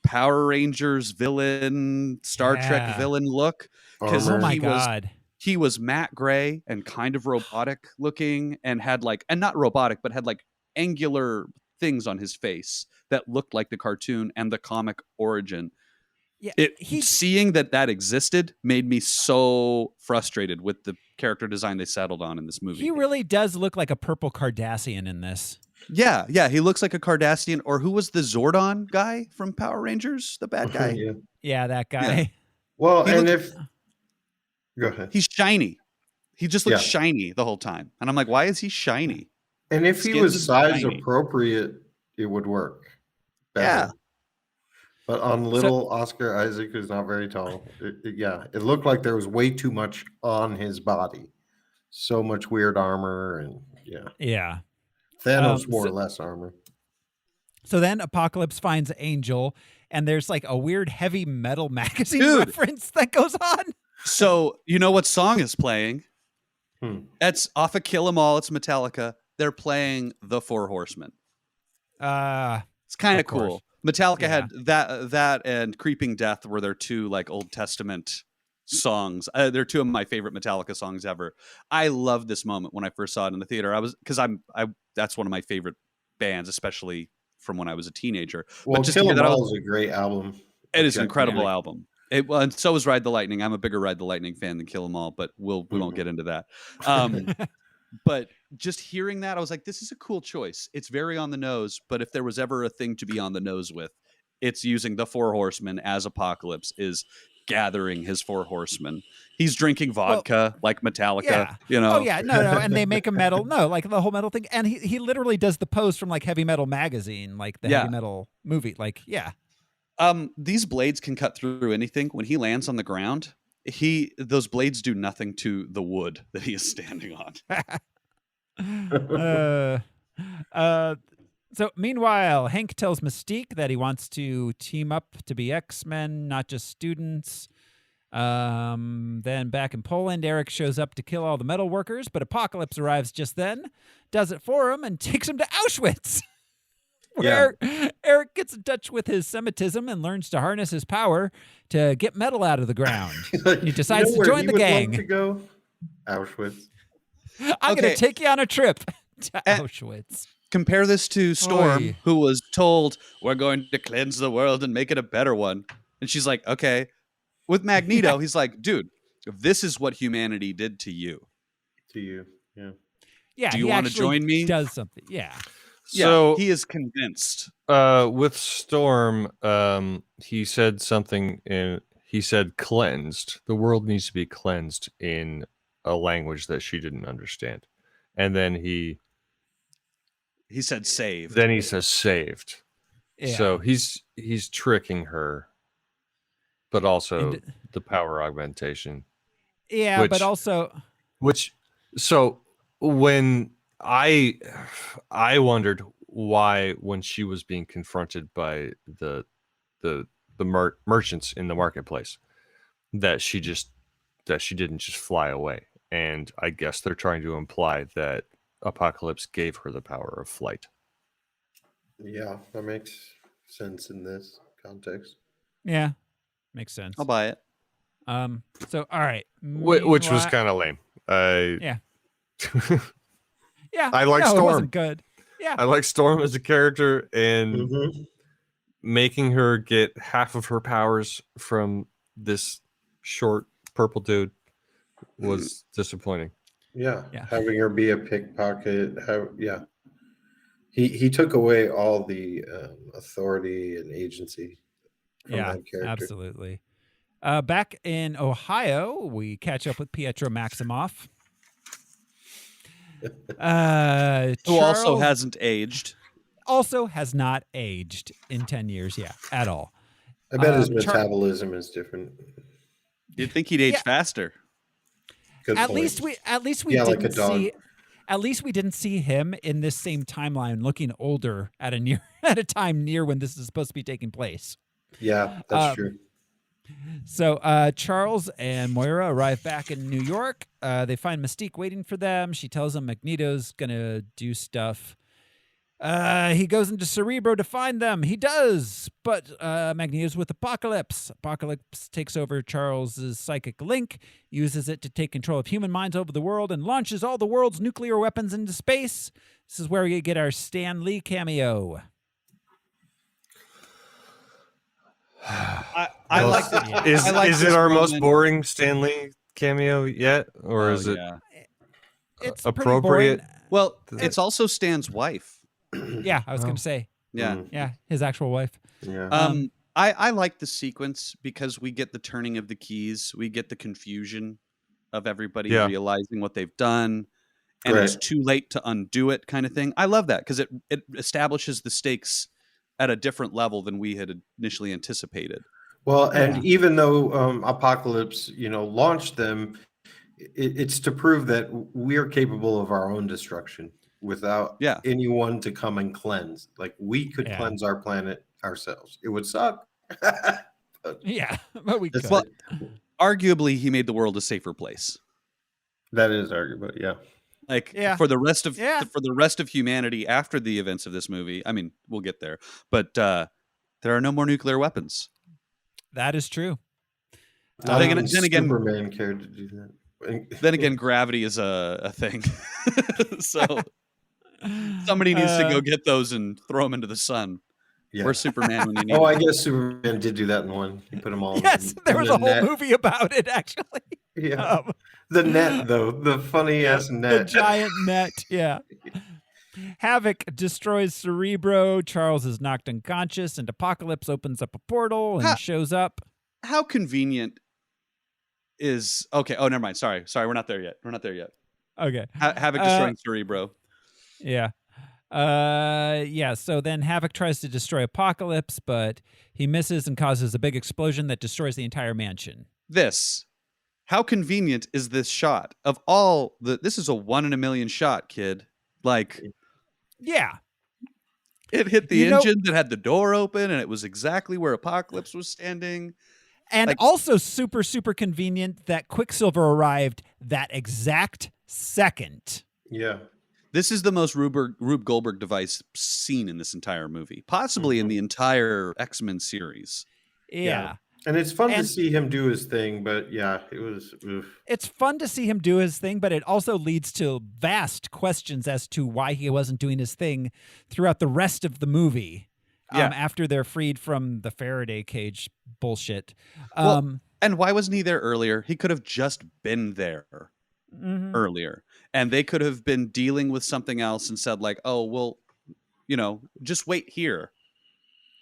Power Rangers villain, Star Trek villain look. Because he was matte gray and kind of robotic looking, and had and not robotic, but had angular things on his face that looked like the cartoon and the comic origin. Yeah, seeing that existed made me so frustrated with the character design they settled on in this movie. He really does look like a purple Cardassian in this. Yeah, he looks like a Cardassian. Or who was the Zordon guy from Power Rangers? The bad guy. Yeah, that guy. Yeah. Well, go ahead. He's shiny. He just looks shiny the whole time, and I'm like, why is he shiny? And if he was size appropriate, it would work better. Yeah. But on little Oscar Isaac, who's not very tall, it looked like there was way too much on his body. So much weird armor, and yeah. Thanos wore less armor. So then Apocalypse finds Angel, and there's a weird heavy metal magazine reference that goes on. So you know what song is playing? That's off of Kill 'Em All. It's Metallica. They're playing The Four Horsemen. It's kind of cool. Metallica had that and Creeping Death were their two Old Testament songs. They're two of my favorite Metallica songs ever. I loved this moment when I first saw it in the theater. That's one of my favorite bands, especially from when I was a teenager. Well, Kill 'Em All is a great album. It is an incredible album. And so is Ride the Lightning. I'm a bigger Ride the Lightning fan than Kill 'Em All, but we won't get into that. But just hearing that, I was like, this is a cool choice. It's very on the nose, but if there was ever a thing to be on the nose with, it's using the Four Horsemen as Apocalypse is gathering his Four Horsemen. He's drinking vodka like Metallica, Oh, yeah. No. And they make a metal. No, the whole metal thing. And he literally does the pose from Heavy Metal Magazine, the Heavy Metal movie. These blades can cut through anything. When he lands on the ground, those blades do nothing to the wood that he is standing on. So meanwhile, Hank tells Mystique that he wants to team up to be X-Men, not just students. Then back in Poland, Eric shows up to kill all the metal workers, but Apocalypse arrives just then, does it for him, and takes him to Auschwitz. Where Eric gets in touch with his Semitism and learns to harness his power to get metal out of the ground. He decides to join the gang. To go? Auschwitz. I'm going to take you on a trip to Auschwitz. Compare this to Storm, who was told, we're going to cleanse the world and make it a better one. And she's like, okay. With Magneto, he's like, dude, this is what humanity did to you. To you, yeah. Yeah. Do you want to join me? Does something, yeah. So he is convinced. With Storm, he said something he said cleansed. The world needs to be cleansed in a language that she didn't understand. And then he said saved. Then he says saved. Yeah. So he's tricking her, but also the power augmentation. Yeah, but also so when I wondered why, when she was being confronted by the merchants in the marketplace, that she didn't just fly away. And I guess they're trying to imply that Apocalypse gave her the power of flight. Yeah, that makes sense in this context. Yeah, makes sense. I'll buy it. So all right, which was kind of lame. Yeah. Yeah, I like Storm. It wasn't good. Yeah, I like Storm as a character, and making her get half of her powers from this short purple dude was disappointing. Yeah, having her be a pickpocket. He took away all the authority and agency from that character. Absolutely. Back in Ohio, we catch up with Pietro Maximoff. Who also hasn't aged. Also has not aged in 10 years, at all. I bet his metabolism is different. You'd think he'd age faster. At least we didn't see. At least we didn't see him in this same timeline looking older at a time near when this is supposed to be taking place. Yeah, that's true. So Charles and Moira arrive back in New York. They find Mystique waiting for them. She tells them Magneto's going to do stuff. He goes into Cerebro to find them. He does, but Magneto's with Apocalypse. Apocalypse takes over Charles's psychic link, uses it to take control of human minds over the world, and launches all the world's nuclear weapons into space. This is where we get our Stan Lee cameo. I like that. Is it our most boring Stan Lee cameo yet, or is it It's appropriate? Well, it's also Stan's wife. Yeah, I was going to say. Yeah. Yeah, his actual wife. Yeah. I like the sequence because we get the turning of the keys. We get the confusion of everybody realizing what they've done. And it's too late to undo it kind of thing. I love that because it establishes the stakes at a different level than we had initially anticipated. Well, and even though Apocalypse, launched them, it's to prove that we're capable of our own destruction without anyone to come and cleanse. Like we could cleanse our planet ourselves. It would suck. But we could. Well, arguably, he made the world a safer place. That is arguable, yeah. For the rest of humanity after the events of this movie. I mean, we'll get there, but there are no more nuclear weapons. That is true. Then again, Superman cared to do that. Then again, gravity is a thing. So somebody needs to go get those and throw them into the sun. Yeah. Or Superman when you need I guess Superman did do that in one. He put them all Yes, there was a whole movie about it, actually. Yeah. The net, though. The funny-ass net. The giant net, yeah. Havoc destroys Cerebro. Charles is knocked unconscious, and Apocalypse opens up a portal and shows up. How convenient is... Okay, oh, never mind. Sorry, we're not there yet. Okay. Havoc destroying Cerebro. Yeah. So then Havoc tries to destroy Apocalypse, but he misses and causes a big explosion that destroys the entire mansion. How convenient is this shot? Of all this is a 1 in a million shot, kid. Yeah. It hit the engine that had the door open, and it was exactly where Apocalypse was standing. And also super, super convenient that Quicksilver arrived that exact second. Yeah. This is the most Rube Goldberg device seen in this entire movie, possibly in the entire X-Men series. Yeah. And it's fun to see him do his thing, but it was... Oof. It's fun to see him do his thing, but it also leads to vast questions as to why he wasn't doing his thing throughout the rest of the movie. After they're freed from the Faraday cage bullshit. And why wasn't he there earlier? He could have just been there earlier. And they could have been dealing with something else and said just wait here.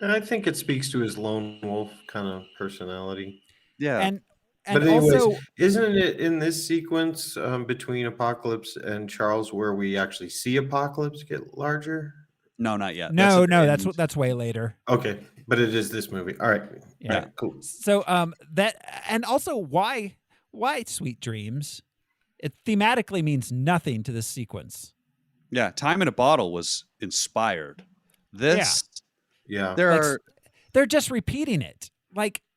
And I think it speaks to his lone wolf kind of personality. Yeah. And but anyways, also, isn't it in this sequence between Apocalypse and Charles where we actually see Apocalypse get larger? No, not yet. No, that's way later. Okay, but it is this movie. All right. Yeah. All right, cool. So that, and also why Sweet Dreams? It thematically means nothing to this sequence. Yeah, Time in a Bottle was inspired. They're just repeating it.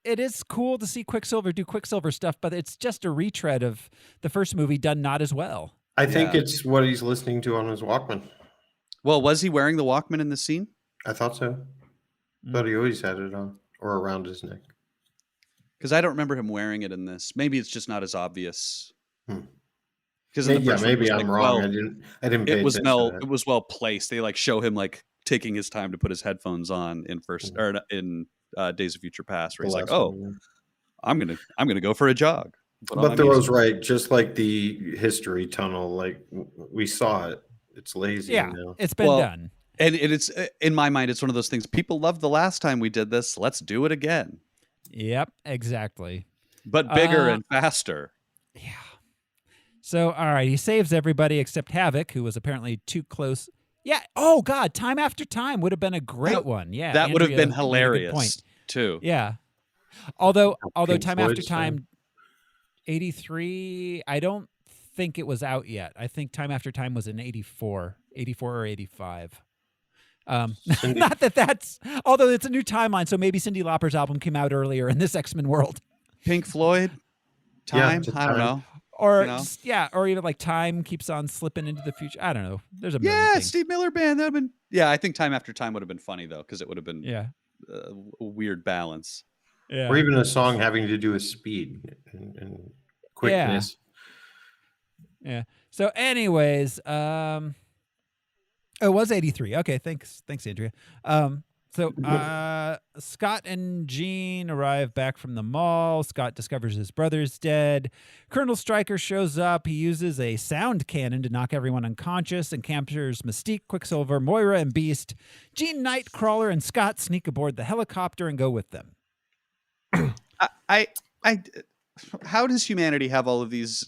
It is cool to see Quicksilver do Quicksilver stuff, but it's just a retread of the first movie done not as well. I think it's what he's listening to on his Walkman. Well, was he wearing the Walkman in the scene? I thought so. Thought he always had it on or around his neck. Because I don't remember him wearing it in this. Maybe it's just not as obvious. Because maybe I'm wrong. I didn't. Pay attention to that. It was well placed. They show him taking his time to put his headphones on in Days of Future Past, where he's like, I'm gonna go for a jog. But Thoreau's right. Just like the history tunnel, we saw it. It's lazy. Yeah, now. It's been done. And it's in my mind, it's one of those things. People loved the last time we did this. Let's do it again. Yep, exactly. But bigger and faster. Yeah. So, all right, he saves everybody except Havoc, who was apparently too close. Yeah. Oh God, Time After Time would have been a great one. Yeah, that would have been hilarious too. Yeah. Although Time After Time, 83, I don't think it was out yet. I think Time After Time was in 84 or 85. Not that that's, although it's a new timeline, so maybe Cyndi Lauper's album came out earlier in this X-Men world. Pink Floyd, Time, I don't know. Or, or even like Time keeps on slipping into the future. I don't know. There's a million things. Steve Miller Band, that would have been, I think Time After Time would have been funny though, because it would have been a weird balance. Or even a song having to do with speed and quickness. Yeah. So anyways, it was 83. Okay, thanks, Andrea. So Scott and Jean arrive back from the mall. Scott discovers his brother's dead. Colonel Stryker shows up. He uses a sound cannon to knock everyone unconscious and captures Mystique, Quicksilver, Moira, and Beast. Jean, Nightcrawler, and Scott sneak aboard the helicopter and go with them. How does humanity have all of these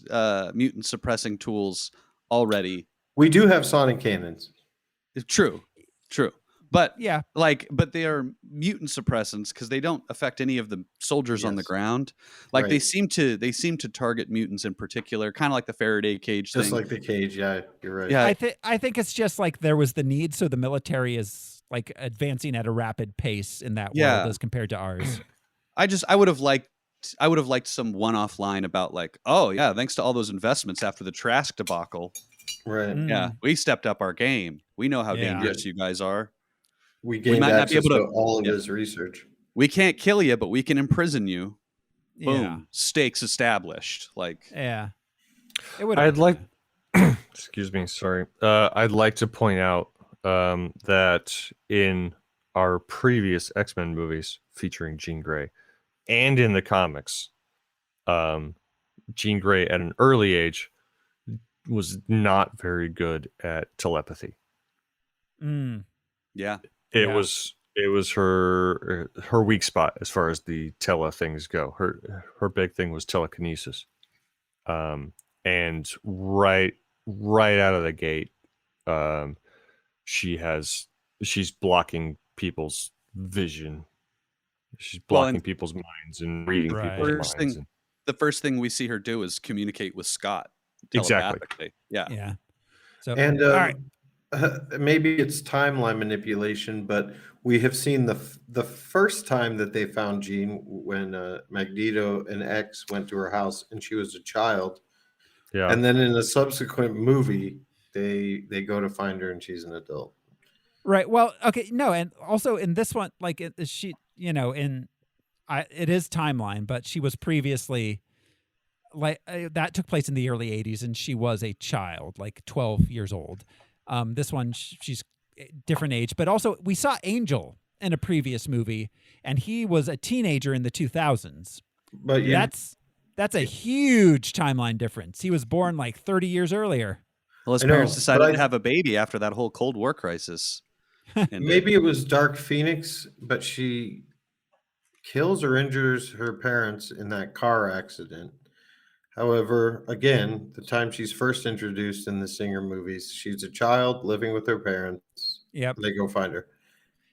mutant suppressing tools already? We do have sonic cannons. True. But but they are mutant suppressants because they don't affect any of the soldiers on the ground. Like they seem to target mutants in particular, kind of like the Faraday cage thing. Just like the cage, yeah, you're right. Yeah, I think it's just like there was the need, so the military is like advancing at a rapid pace in that world as compared to ours. I would have liked some one-off line about like, oh yeah, thanks to all those investments after the Trask debacle. Right. Yeah, we stepped up our game. We know how dangerous you guys are. We gained access to all of his research. We can't kill you, but we can imprison you. Boom. Stakes established. Like, I'd like, excuse me, sorry. I'd like to point out that in our previous X-Men movies featuring Jean Grey and in the comics, Jean Grey at an early age was not very good at telepathy. Yeah. It was her weak spot as far as the tele things go. Her big thing was telekinesis. And right out of the gate, she's blocking people's vision. She's blocking people's minds and reading people's minds. The first thing we see her do is communicate with Scott. Exactly. Yeah. So, and all right. Maybe it's timeline manipulation, but we have seen the first time that they found Jean when Magneto and X went to her house and she was a child. Yeah. And then in a subsequent movie, they go to find her and she's an adult. Right. Well, okay. No, and also in this one, like it is timeline, but she was previously that took place in the early 80s and she was a child, like 12 years old. This one, she's different age, but also we saw Angel in a previous movie, and he was a teenager in the 2000s. But that's a huge timeline difference. He was born like 30 years earlier. Well, his parents decided to have a baby after that whole Cold War crisis. Maybe it was Dark Phoenix, but she kills or injures her parents in that car accident. However, again, the time she's first introduced in the Singer movies, she's a child living with her parents. Yep. They go find her.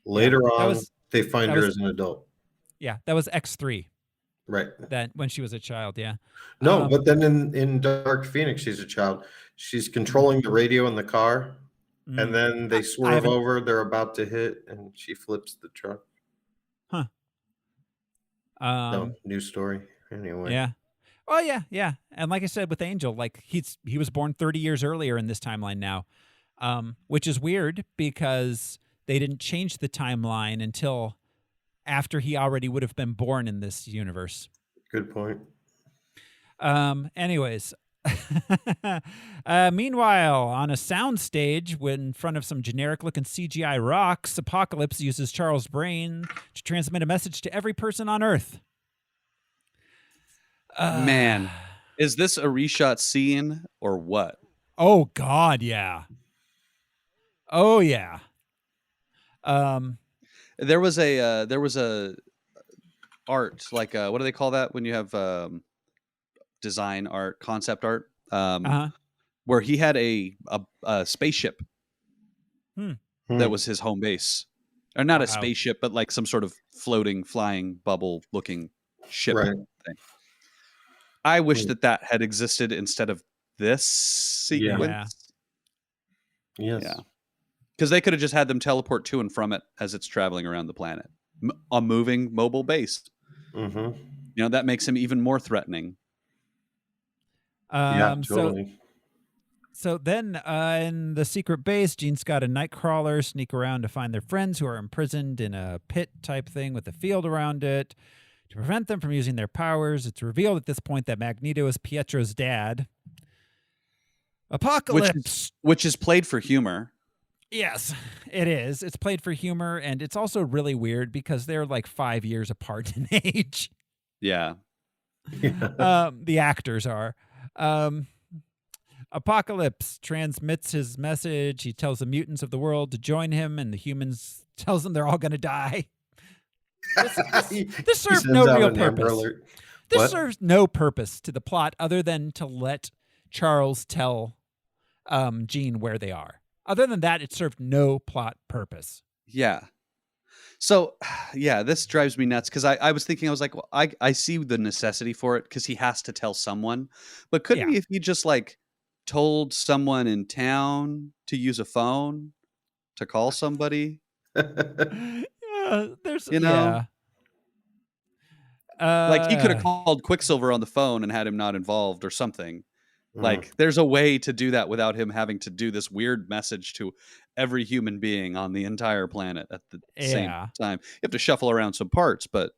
Later on, they find her as an adult. Yeah, that was X3. Right. That when she was a child, yeah. No, but then in Dark Phoenix, she's a child. She's controlling the radio in the car, and then they swerve over. They're about to hit, and she flips the truck. Huh. No, new story. Anyway. Yeah. Oh yeah. And like I said with Angel, like he was born 30 years earlier in this timeline now, which is weird because they didn't change the timeline until after he already would have been born in this universe. Good point. Anyways, meanwhile, on a soundstage in front of some generic-looking CGI rocks, Apocalypse uses Charles' brain to transmit a message to every person on Earth. Man, is this a reshot scene or what? Oh God, yeah. Oh yeah. There was a art, like what do they call that when you have design art, concept art, where he had a spaceship that was his home base, or not a spaceship, but like some sort of floating, flying bubble looking ship thing. I wish that had existed instead of this sequence. Yes. Yeah. Because they could have just had them teleport to and from it as it's traveling around the planet. A moving mobile base. Mm-hmm. You know, that makes him even more threatening. Yeah, totally. So then in the secret base, Jean's got a nightcrawler sneak around to find their friends who are imprisoned in a pit type thing with a field around it. To prevent them from using their powers, it's revealed at this point that Magneto is Pietro's dad. Apocalypse. Which is played for humor. Yes, it is. It's played for humor, and it's also really weird because they're like 5 years apart in age. Yeah. The actors are. Apocalypse transmits his message. He tells the mutants of the world to join him, and the humans tells them they're all going to die. This serves no real purpose. This serves no purpose to the plot other than to let Charles tell Jean where they are. Other than that, it served no plot purpose. Yeah. So, yeah, this drives me nuts because I was thinking, I was like, well, I see the necessity for it because he has to tell someone. But couldn't he, if he just like told someone in town to use a phone to call somebody? There's, you know, like he could have called Quicksilver on the phone and had him not involved or something. Like there's a way to do that without him having to do this weird message to every human being on the entire planet at the same time. You have to shuffle around some parts, but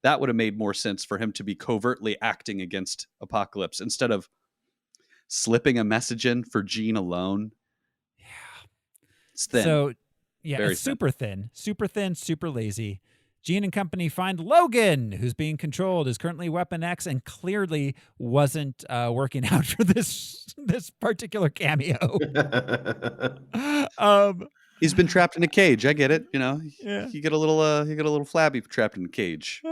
that would have made more sense for him to be covertly acting against Apocalypse instead of slipping a message in for Jean alone. Yeah. It's thin. So, yeah, Very it's super thin, super lazy. Jean and company find Logan, who's being controlled, is currently Weapon X, and clearly wasn't working out for this particular cameo. He's been trapped in a cage. I get it. You know, you get a little flabby trapped in a cage.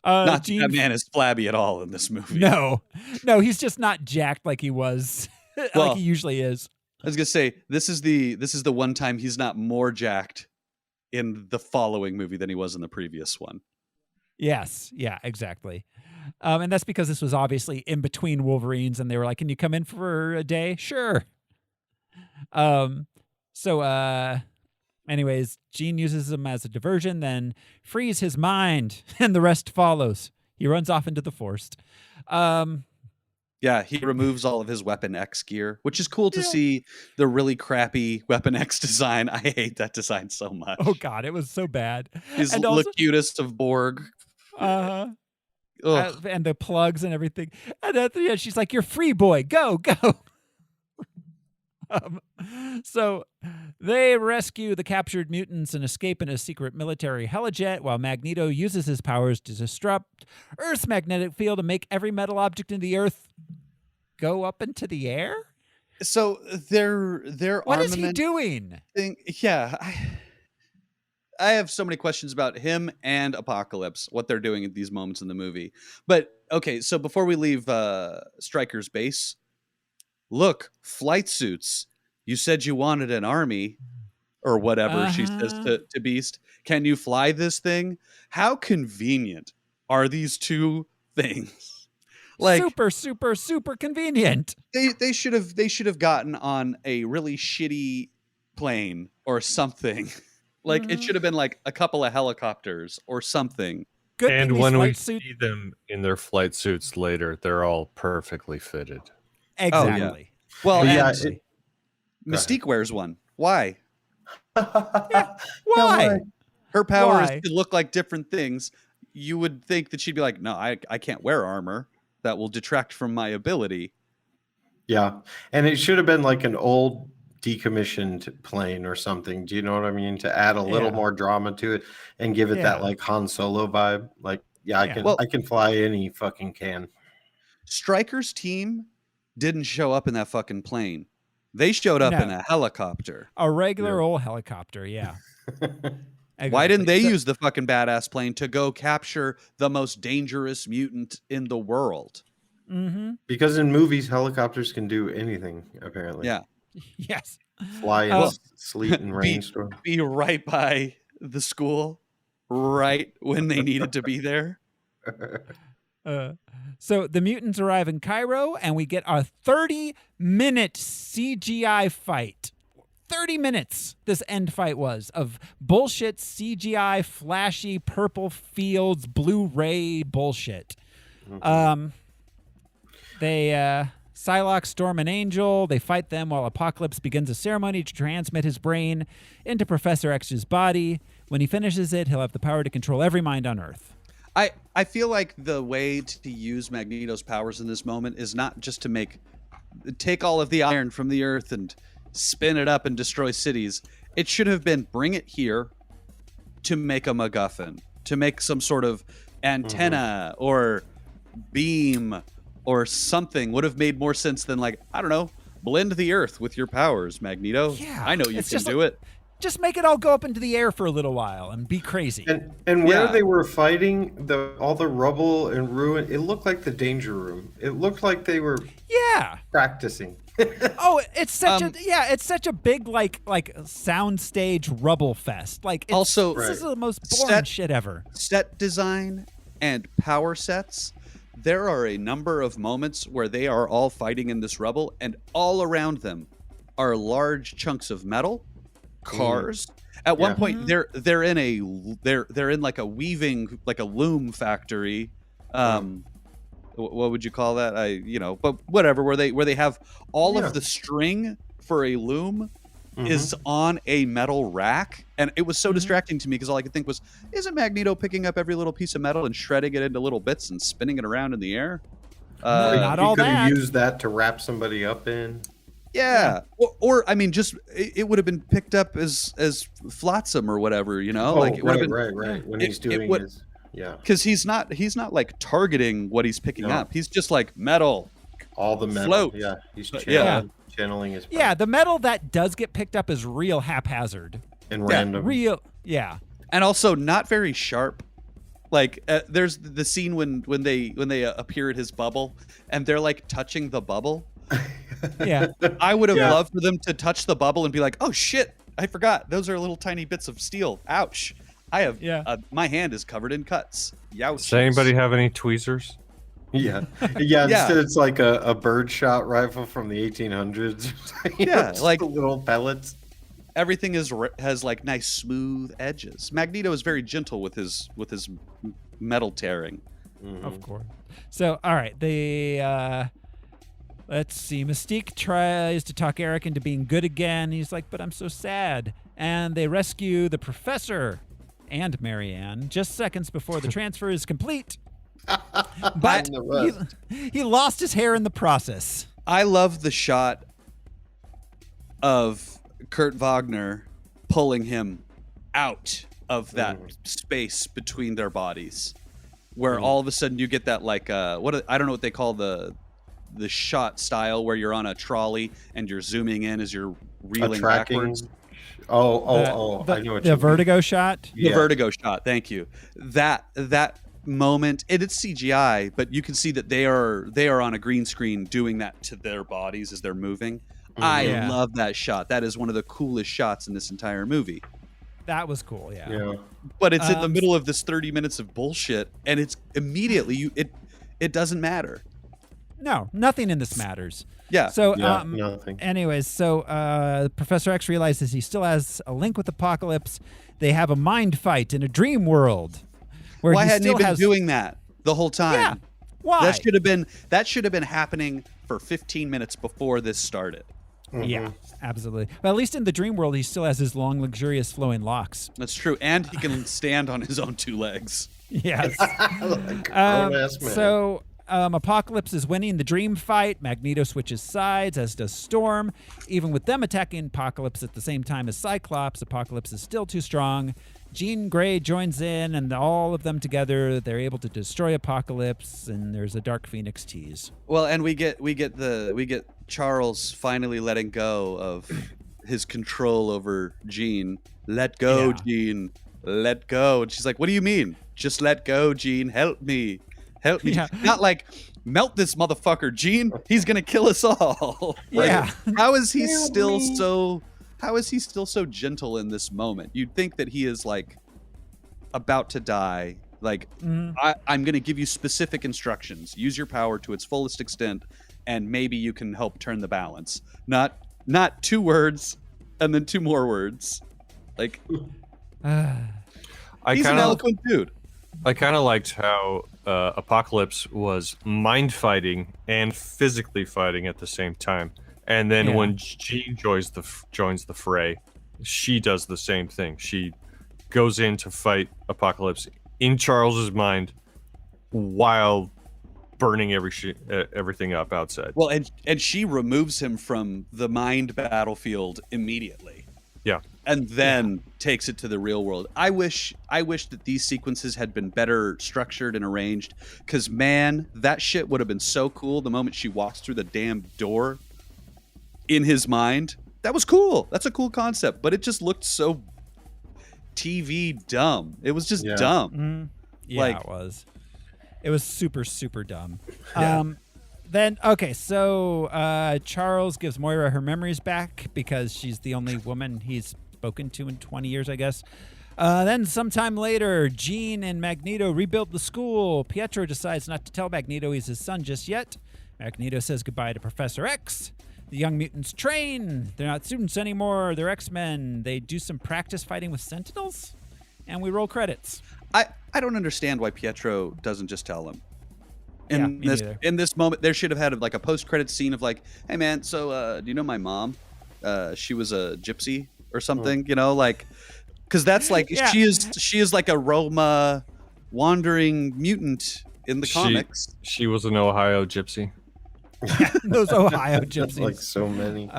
Not Jean, that man is flabby at all in this movie. No, he's just not jacked like he was, like he usually is. I was gonna say this is the one time he's not more jacked in the following movie than he was in the previous one. Yes, yeah, exactly. And that's because this was obviously in between Wolverines, and they were like, "Can you come in for a day?" Sure. Anyways, Jean uses him as a diversion, then frees his mind, and the rest follows. He runs off into the forest. Yeah, he removes all of his Weapon X gear, which is cool to see the really crappy Weapon X design. I hate that design so much. Oh, God, it was so bad. His Locutus of Borg. And the plugs and everything. And at the end, she's like, "You're free, boy. Go, go." So they rescue the captured mutants and escape in a secret military helijet while Magneto uses his powers to disrupt Earth's magnetic field and make every metal object in the Earth go up into the air. So their what is he doing? I have so many questions about him and Apocalypse, what they're doing at these moments in the movie. But okay, so before we leave Stryker's base, look, flight suits. You said you wanted an army or whatever, she says to Beast. Can you fly this thing? How convenient are these two things? Like super convenient. They should have gotten on a really shitty plane or something. Like it should have been like a couple of helicopters or something. Good and when we see them in their flight suits later, they're all perfectly fitted. Exactly. Oh, yeah. Well, Mystique wears one. Why? Why? Her power is to look like different things. You would think that she'd be like, no, I can't wear armor. That will detract from my ability. Yeah. And it should have been like an old decommissioned plane or something. Do you know what I mean? To add a little more drama to it and give it that like Han Solo vibe. Like, I can fly any fucking can. Stryker's team didn't show up in that fucking plane. They showed up in a helicopter. A regular old helicopter, yeah. Exactly. Why didn't they use the fucking badass plane to go capture the most dangerous mutant in the world? Mm-hmm. Because in movies, helicopters can do anything, apparently. Yeah. Yes. Fly in sleet and rainstorm. Be right by the school, right when they needed to be there. So the mutants arrive in Cairo, and we get a 30-minute CGI fight. 30 minutes this end fight was of bullshit CGI, flashy purple fields, Blu-ray bullshit. Psylocke, Storm, and Angel, they fight them while Apocalypse begins a ceremony to transmit his brain into Professor X's body. When he finishes it, he'll have the power to control every mind on Earth. I feel like the way to use Magneto's powers in this moment is not just to take all of the iron from the Earth and spin it up and destroy cities. It should have been bring it here to make a MacGuffin, to make some sort of antenna or beam or something. Would have made more sense than, like, I don't know, blend the Earth with your powers, Magneto. Yeah, I know you can do it. Just make it all go up into the air for a little while and be crazy. And where they were fighting, all the rubble and ruin, it looked like the Danger Room. It looked like they were practicing. Oh, it's such a big like soundstage rubble fest. Like, this is the most boring shit ever. Set design and power sets. There are a number of moments where they are all fighting in this rubble, and all around them are large chunks of metal, cars. At one point, they're in like a weaving, like a loom factory. What would you call that? But whatever. Where they have all of the string for a loom is on a metal rack, and it was so distracting to me because all I could think was, isn't Magneto picking up every little piece of metal and shredding it into little bits and spinning it around in the air? Not all that. You could have used that to wrap somebody up in. Yeah. Or I mean, just it would have been picked up as flotsam or whatever, it would have been right. When he's doing his, because he's not like targeting what he's picking up. He's just like metal. All the metal. Float. Yeah. He's channeling his. Yeah, the metal that does get picked up is real haphazard and random. And also not very sharp. Like there's the scene when they appear at his bubble and they're like touching the bubble. Yeah, I would have loved for them to touch the bubble and be like, "Oh shit, I forgot. Those are little tiny bits of steel. Ouch! I have my hand is covered in cuts. Youch." Does anybody have any tweezers? Yeah. Instead, it's like a birdshot rifle from the 1800s. Like the little pellets. Everything has like nice smooth edges. Magneto is very gentle with his metal tearing. Of course. So, all right, let's see. Mystique tries to talk Eric into being good again. He's like, but I'm so sad. And they rescue the professor and Marianne just seconds before the transfer is complete. But he lost his hair in the process. I love the shot of Kurt Wagner pulling him out of that space between their bodies, where all of a sudden you get that like I don't know what they call the shot style where you're on a trolley and you're zooming in as you're reeling backwards. I know what you mean. Vertigo shot. The Vertigo shot. Thank you. That moment, it's CGI, but you can see that they are on a green screen doing that to their bodies as they're moving. I love that shot. That is one of the coolest shots in this entire movie. That was cool. Yeah. But it's in the middle of this 30 minutes of bullshit, and it's immediately it doesn't matter. No, nothing in this matters. Yeah. So, nothing. Anyways, so Professor X realizes he still has a link with Apocalypse. They have a mind fight in a dream world. Why hadn't he been doing that the whole time? Yeah. Why? That should have been happening for 15 minutes before this started. Yeah, absolutely. But at least in the dream world, he still has his long, luxurious, flowing locks. That's true, and he can stand on his own two legs. Yes. Apocalypse is winning the dream fight. Magneto switches sides, as does Storm. Even with them attacking Apocalypse at the same time as Cyclops, Apocalypse is still too strong. Jean Grey joins in, and all of them together, they're able to destroy Apocalypse, and there's a Dark Phoenix tease. Well, and we get Charles finally letting go of his control over Jean. Let go, Jean. Let go. And she's like, "What do you mean? Just let go, Jean. Help me. Help me." Yeah. Not like, melt this motherfucker, Jean. He's gonna kill us all. How is he still so gentle in this moment? You'd think that he is like about to die. Like, I'm going to give you specific instructions. Use your power to its fullest extent, and maybe you can help turn the balance. Not 2 words. and then 2 more words. Like, he's an kinda, eloquent dude. I kind of liked how Apocalypse was mind fighting and physically fighting at the same time. And then when Jean joins the fray, she does the same thing. She goes in to fight Apocalypse in Charles's mind while burning everything up outside. Well, and she removes him from the mind battlefield immediately. Yeah. And then takes it to the real world. I wish that these sequences had been better structured and arranged, because man, that shit would have been so cool the moment she walks through the damn door in his mind. That was cool. That's a cool concept, but it just looked so TV dumb. It was just dumb. Mm-hmm. Yeah, like, it was. It was super, super dumb. Yeah. So Charles gives Moira her memories back because she's the only woman he's spoken to in 20 years, I guess. Then sometime later, Jean and Magneto rebuild the school. Pietro decides not to tell Magneto he's his son just yet. Magneto says goodbye to Professor X. The young mutants train. They're not students anymore. They're X-Men. They do some practice fighting with Sentinels. And we roll credits. I don't understand why Pietro doesn't just tell him. Me In this moment, there should have had like a post-credit scene of like, hey man, so do you know my mom? She was a gypsy or something, you know, like, because that's like she is like a Roma wandering mutant in the comics. She was an Ohio gypsy. Those Ohio gypsies. Like so many.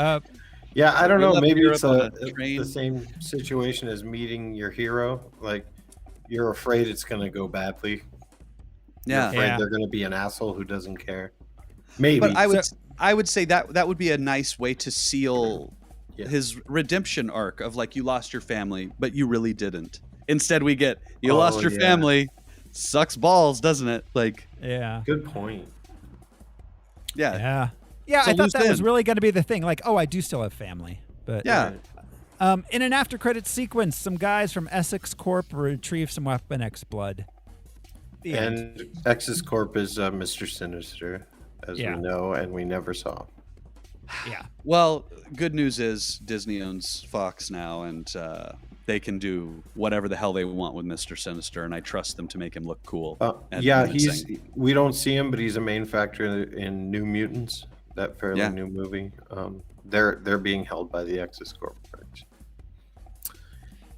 Yeah, I don't know. Maybe Europe it's on the same situation as meeting your hero. Like, you're afraid it's going to go badly. You're afraid they're going to be an asshole who doesn't care. Maybe. But I would say that would be a nice way to seal his redemption arc of like, you lost your family, but you really didn't. Instead, we get, you lost your family. Sucks balls, doesn't it? Like, Good point. Yeah, I thought that was really going to be the thing. Like, oh, I do still have family. But in an after-credits sequence, some guys from Essex Corp retrieve some Weapon X blood. And X's Corp is Mr. Sinister, as we know, and we never saw. Yeah. Well, good news is Disney owns Fox now, and they can do whatever the hell they want with Mr. Sinister, and I trust them to make him look cool. We don't see him, but he's a main factor in New Mutants, that fairly new movie. They're being held by the X's Corp.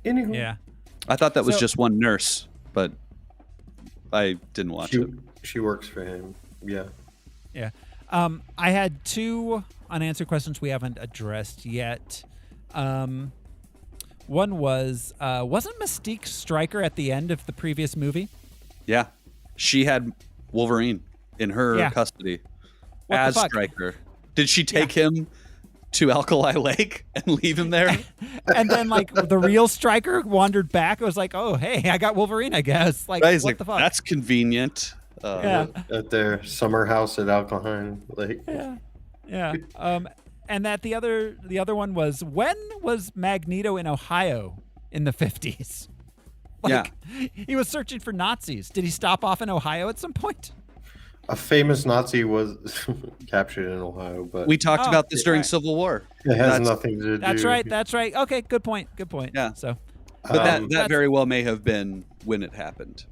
Anywho. Yeah. I thought that was just one nurse, but I didn't watch it. She works for him. Yeah. Yeah. I had 2 unanswered questions we haven't addressed yet. One was, wasn't Mystique Stryker at the end of the previous movie? Yeah. She had Wolverine in her custody as Stryker. Did she take him to Alkali Lake and leave him there? And then, like, the real Stryker wandered back. I was like, oh, hey, I got Wolverine, I guess. Like, what the fuck? That's convenient. At their summer house at Alkali Lake. Yeah. And that the other one was, when was Magneto in Ohio in the 50s? He was searching for Nazis. Did he stop off in Ohio at some point? A famous Nazi was captured in Ohio, but we talked about this during Civil War. It has nothing to do. That's right. Okay, good point. Yeah. So, but that very well may have been when it happened.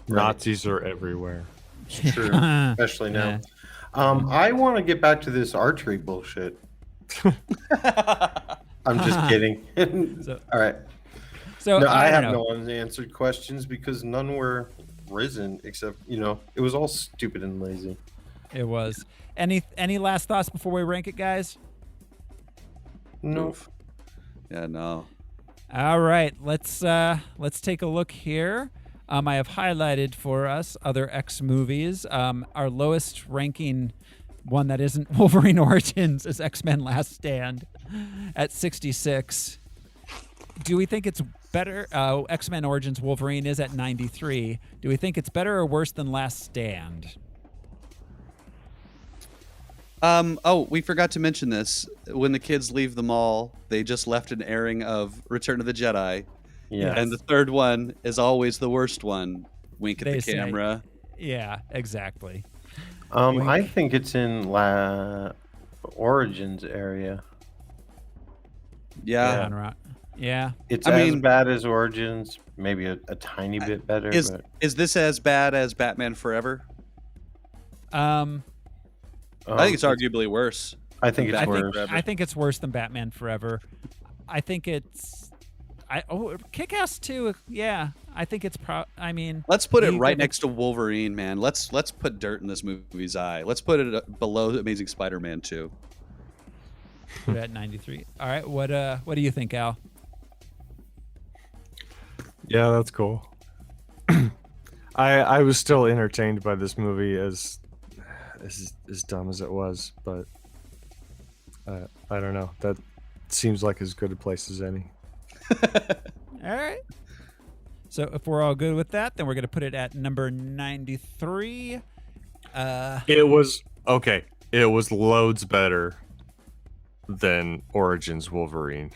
Nazis are everywhere. It's true, especially now. I want to get back to this archery bullshit. I'm just kidding. All right. So I have no unanswered questions because none were risen, except it was all stupid and lazy. It was. Any last thoughts before we rank it, guys? No. Yeah, no. All right, let's take a look here. I have highlighted for us other X movies. Our lowest ranking one that isn't Wolverine Origins is X-Men Last Stand at 66. Do we think it's better? X-Men Origins Wolverine is at 93. Do we think it's better or worse than Last Stand? We forgot to mention this. When the kids leave the mall, they just left an airing of Return of the Jedi. Yeah. And the third one is always the worst one. Wink at the camera. Yeah, exactly. I think it's in Origins area. Yeah. Yeah. It's I as mean- bad as Origins, maybe a tiny bit better. But Is this as bad as Batman Forever? I think it's arguably worse. I think it's worse. I think it's worse than Batman Forever. I think it's Kick-Ass 2. Yeah, I think it's let's put it we right give next to Wolverine, man. Let's put dirt in this movie's eye. Let's put it below Amazing Spider-Man 2. Put it at 93. All right, what do you think, Al? Yeah, that's cool. I was still entertained by this movie as dumb as it was, but I don't know. That seems like as good a place as any. All right. So if we're all good with that, then we're going to put it at number 93. It was okay. It was loads better than Origins Wolverine.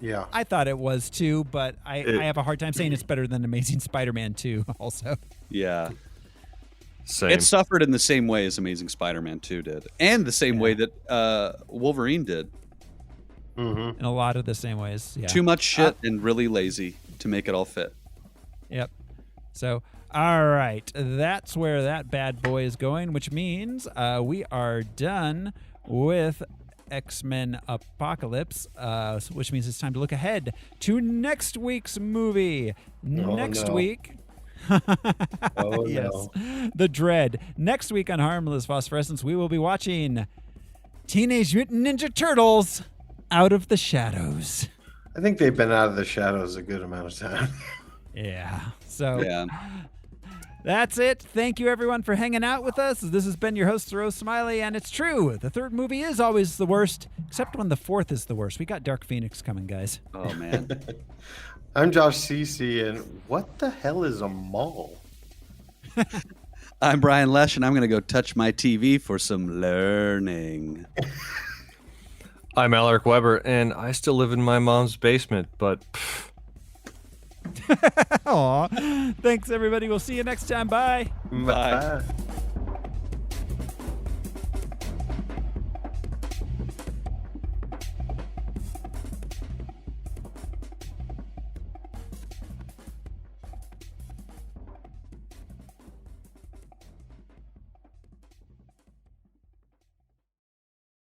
Yeah. I thought it was too, but I have a hard time saying it's better than Amazing Spider-Man 2 also. Yeah. Same. It suffered in the same way as Amazing Spider-Man 2 did, and the same way that Wolverine did. Mm-hmm. In a lot of the same ways. Yeah. Too much shit and really lazy to make it all fit. Yep. So, all right. That's where that bad boy is going, which means we are done with X-Men Apocalypse, which means it's time to look ahead to next week's movie. Next week. Oh, yes. no. The Dread. Next week on Harmless Phosphorescence, we will be watching Teenage Mutant Ninja Turtles Out of the Shadows. I think they've been out of the shadows a good amount of time. Yeah. So Yeah. that's it. Thank you, everyone, for hanging out with us. This has been your host, Rose Smiley, and it's true. The third movie is always the worst, except when the fourth is the worst. We got Dark Phoenix coming, guys. Oh, man. I'm Josh Cece, and what the hell is a mall? I'm Brian Lesh, and I'm going to go touch my TV for some learning. I'm Alaric Weber, and I still live in my mom's basement, but Aw. Thanks, everybody. We'll see you next time. Bye. Bye.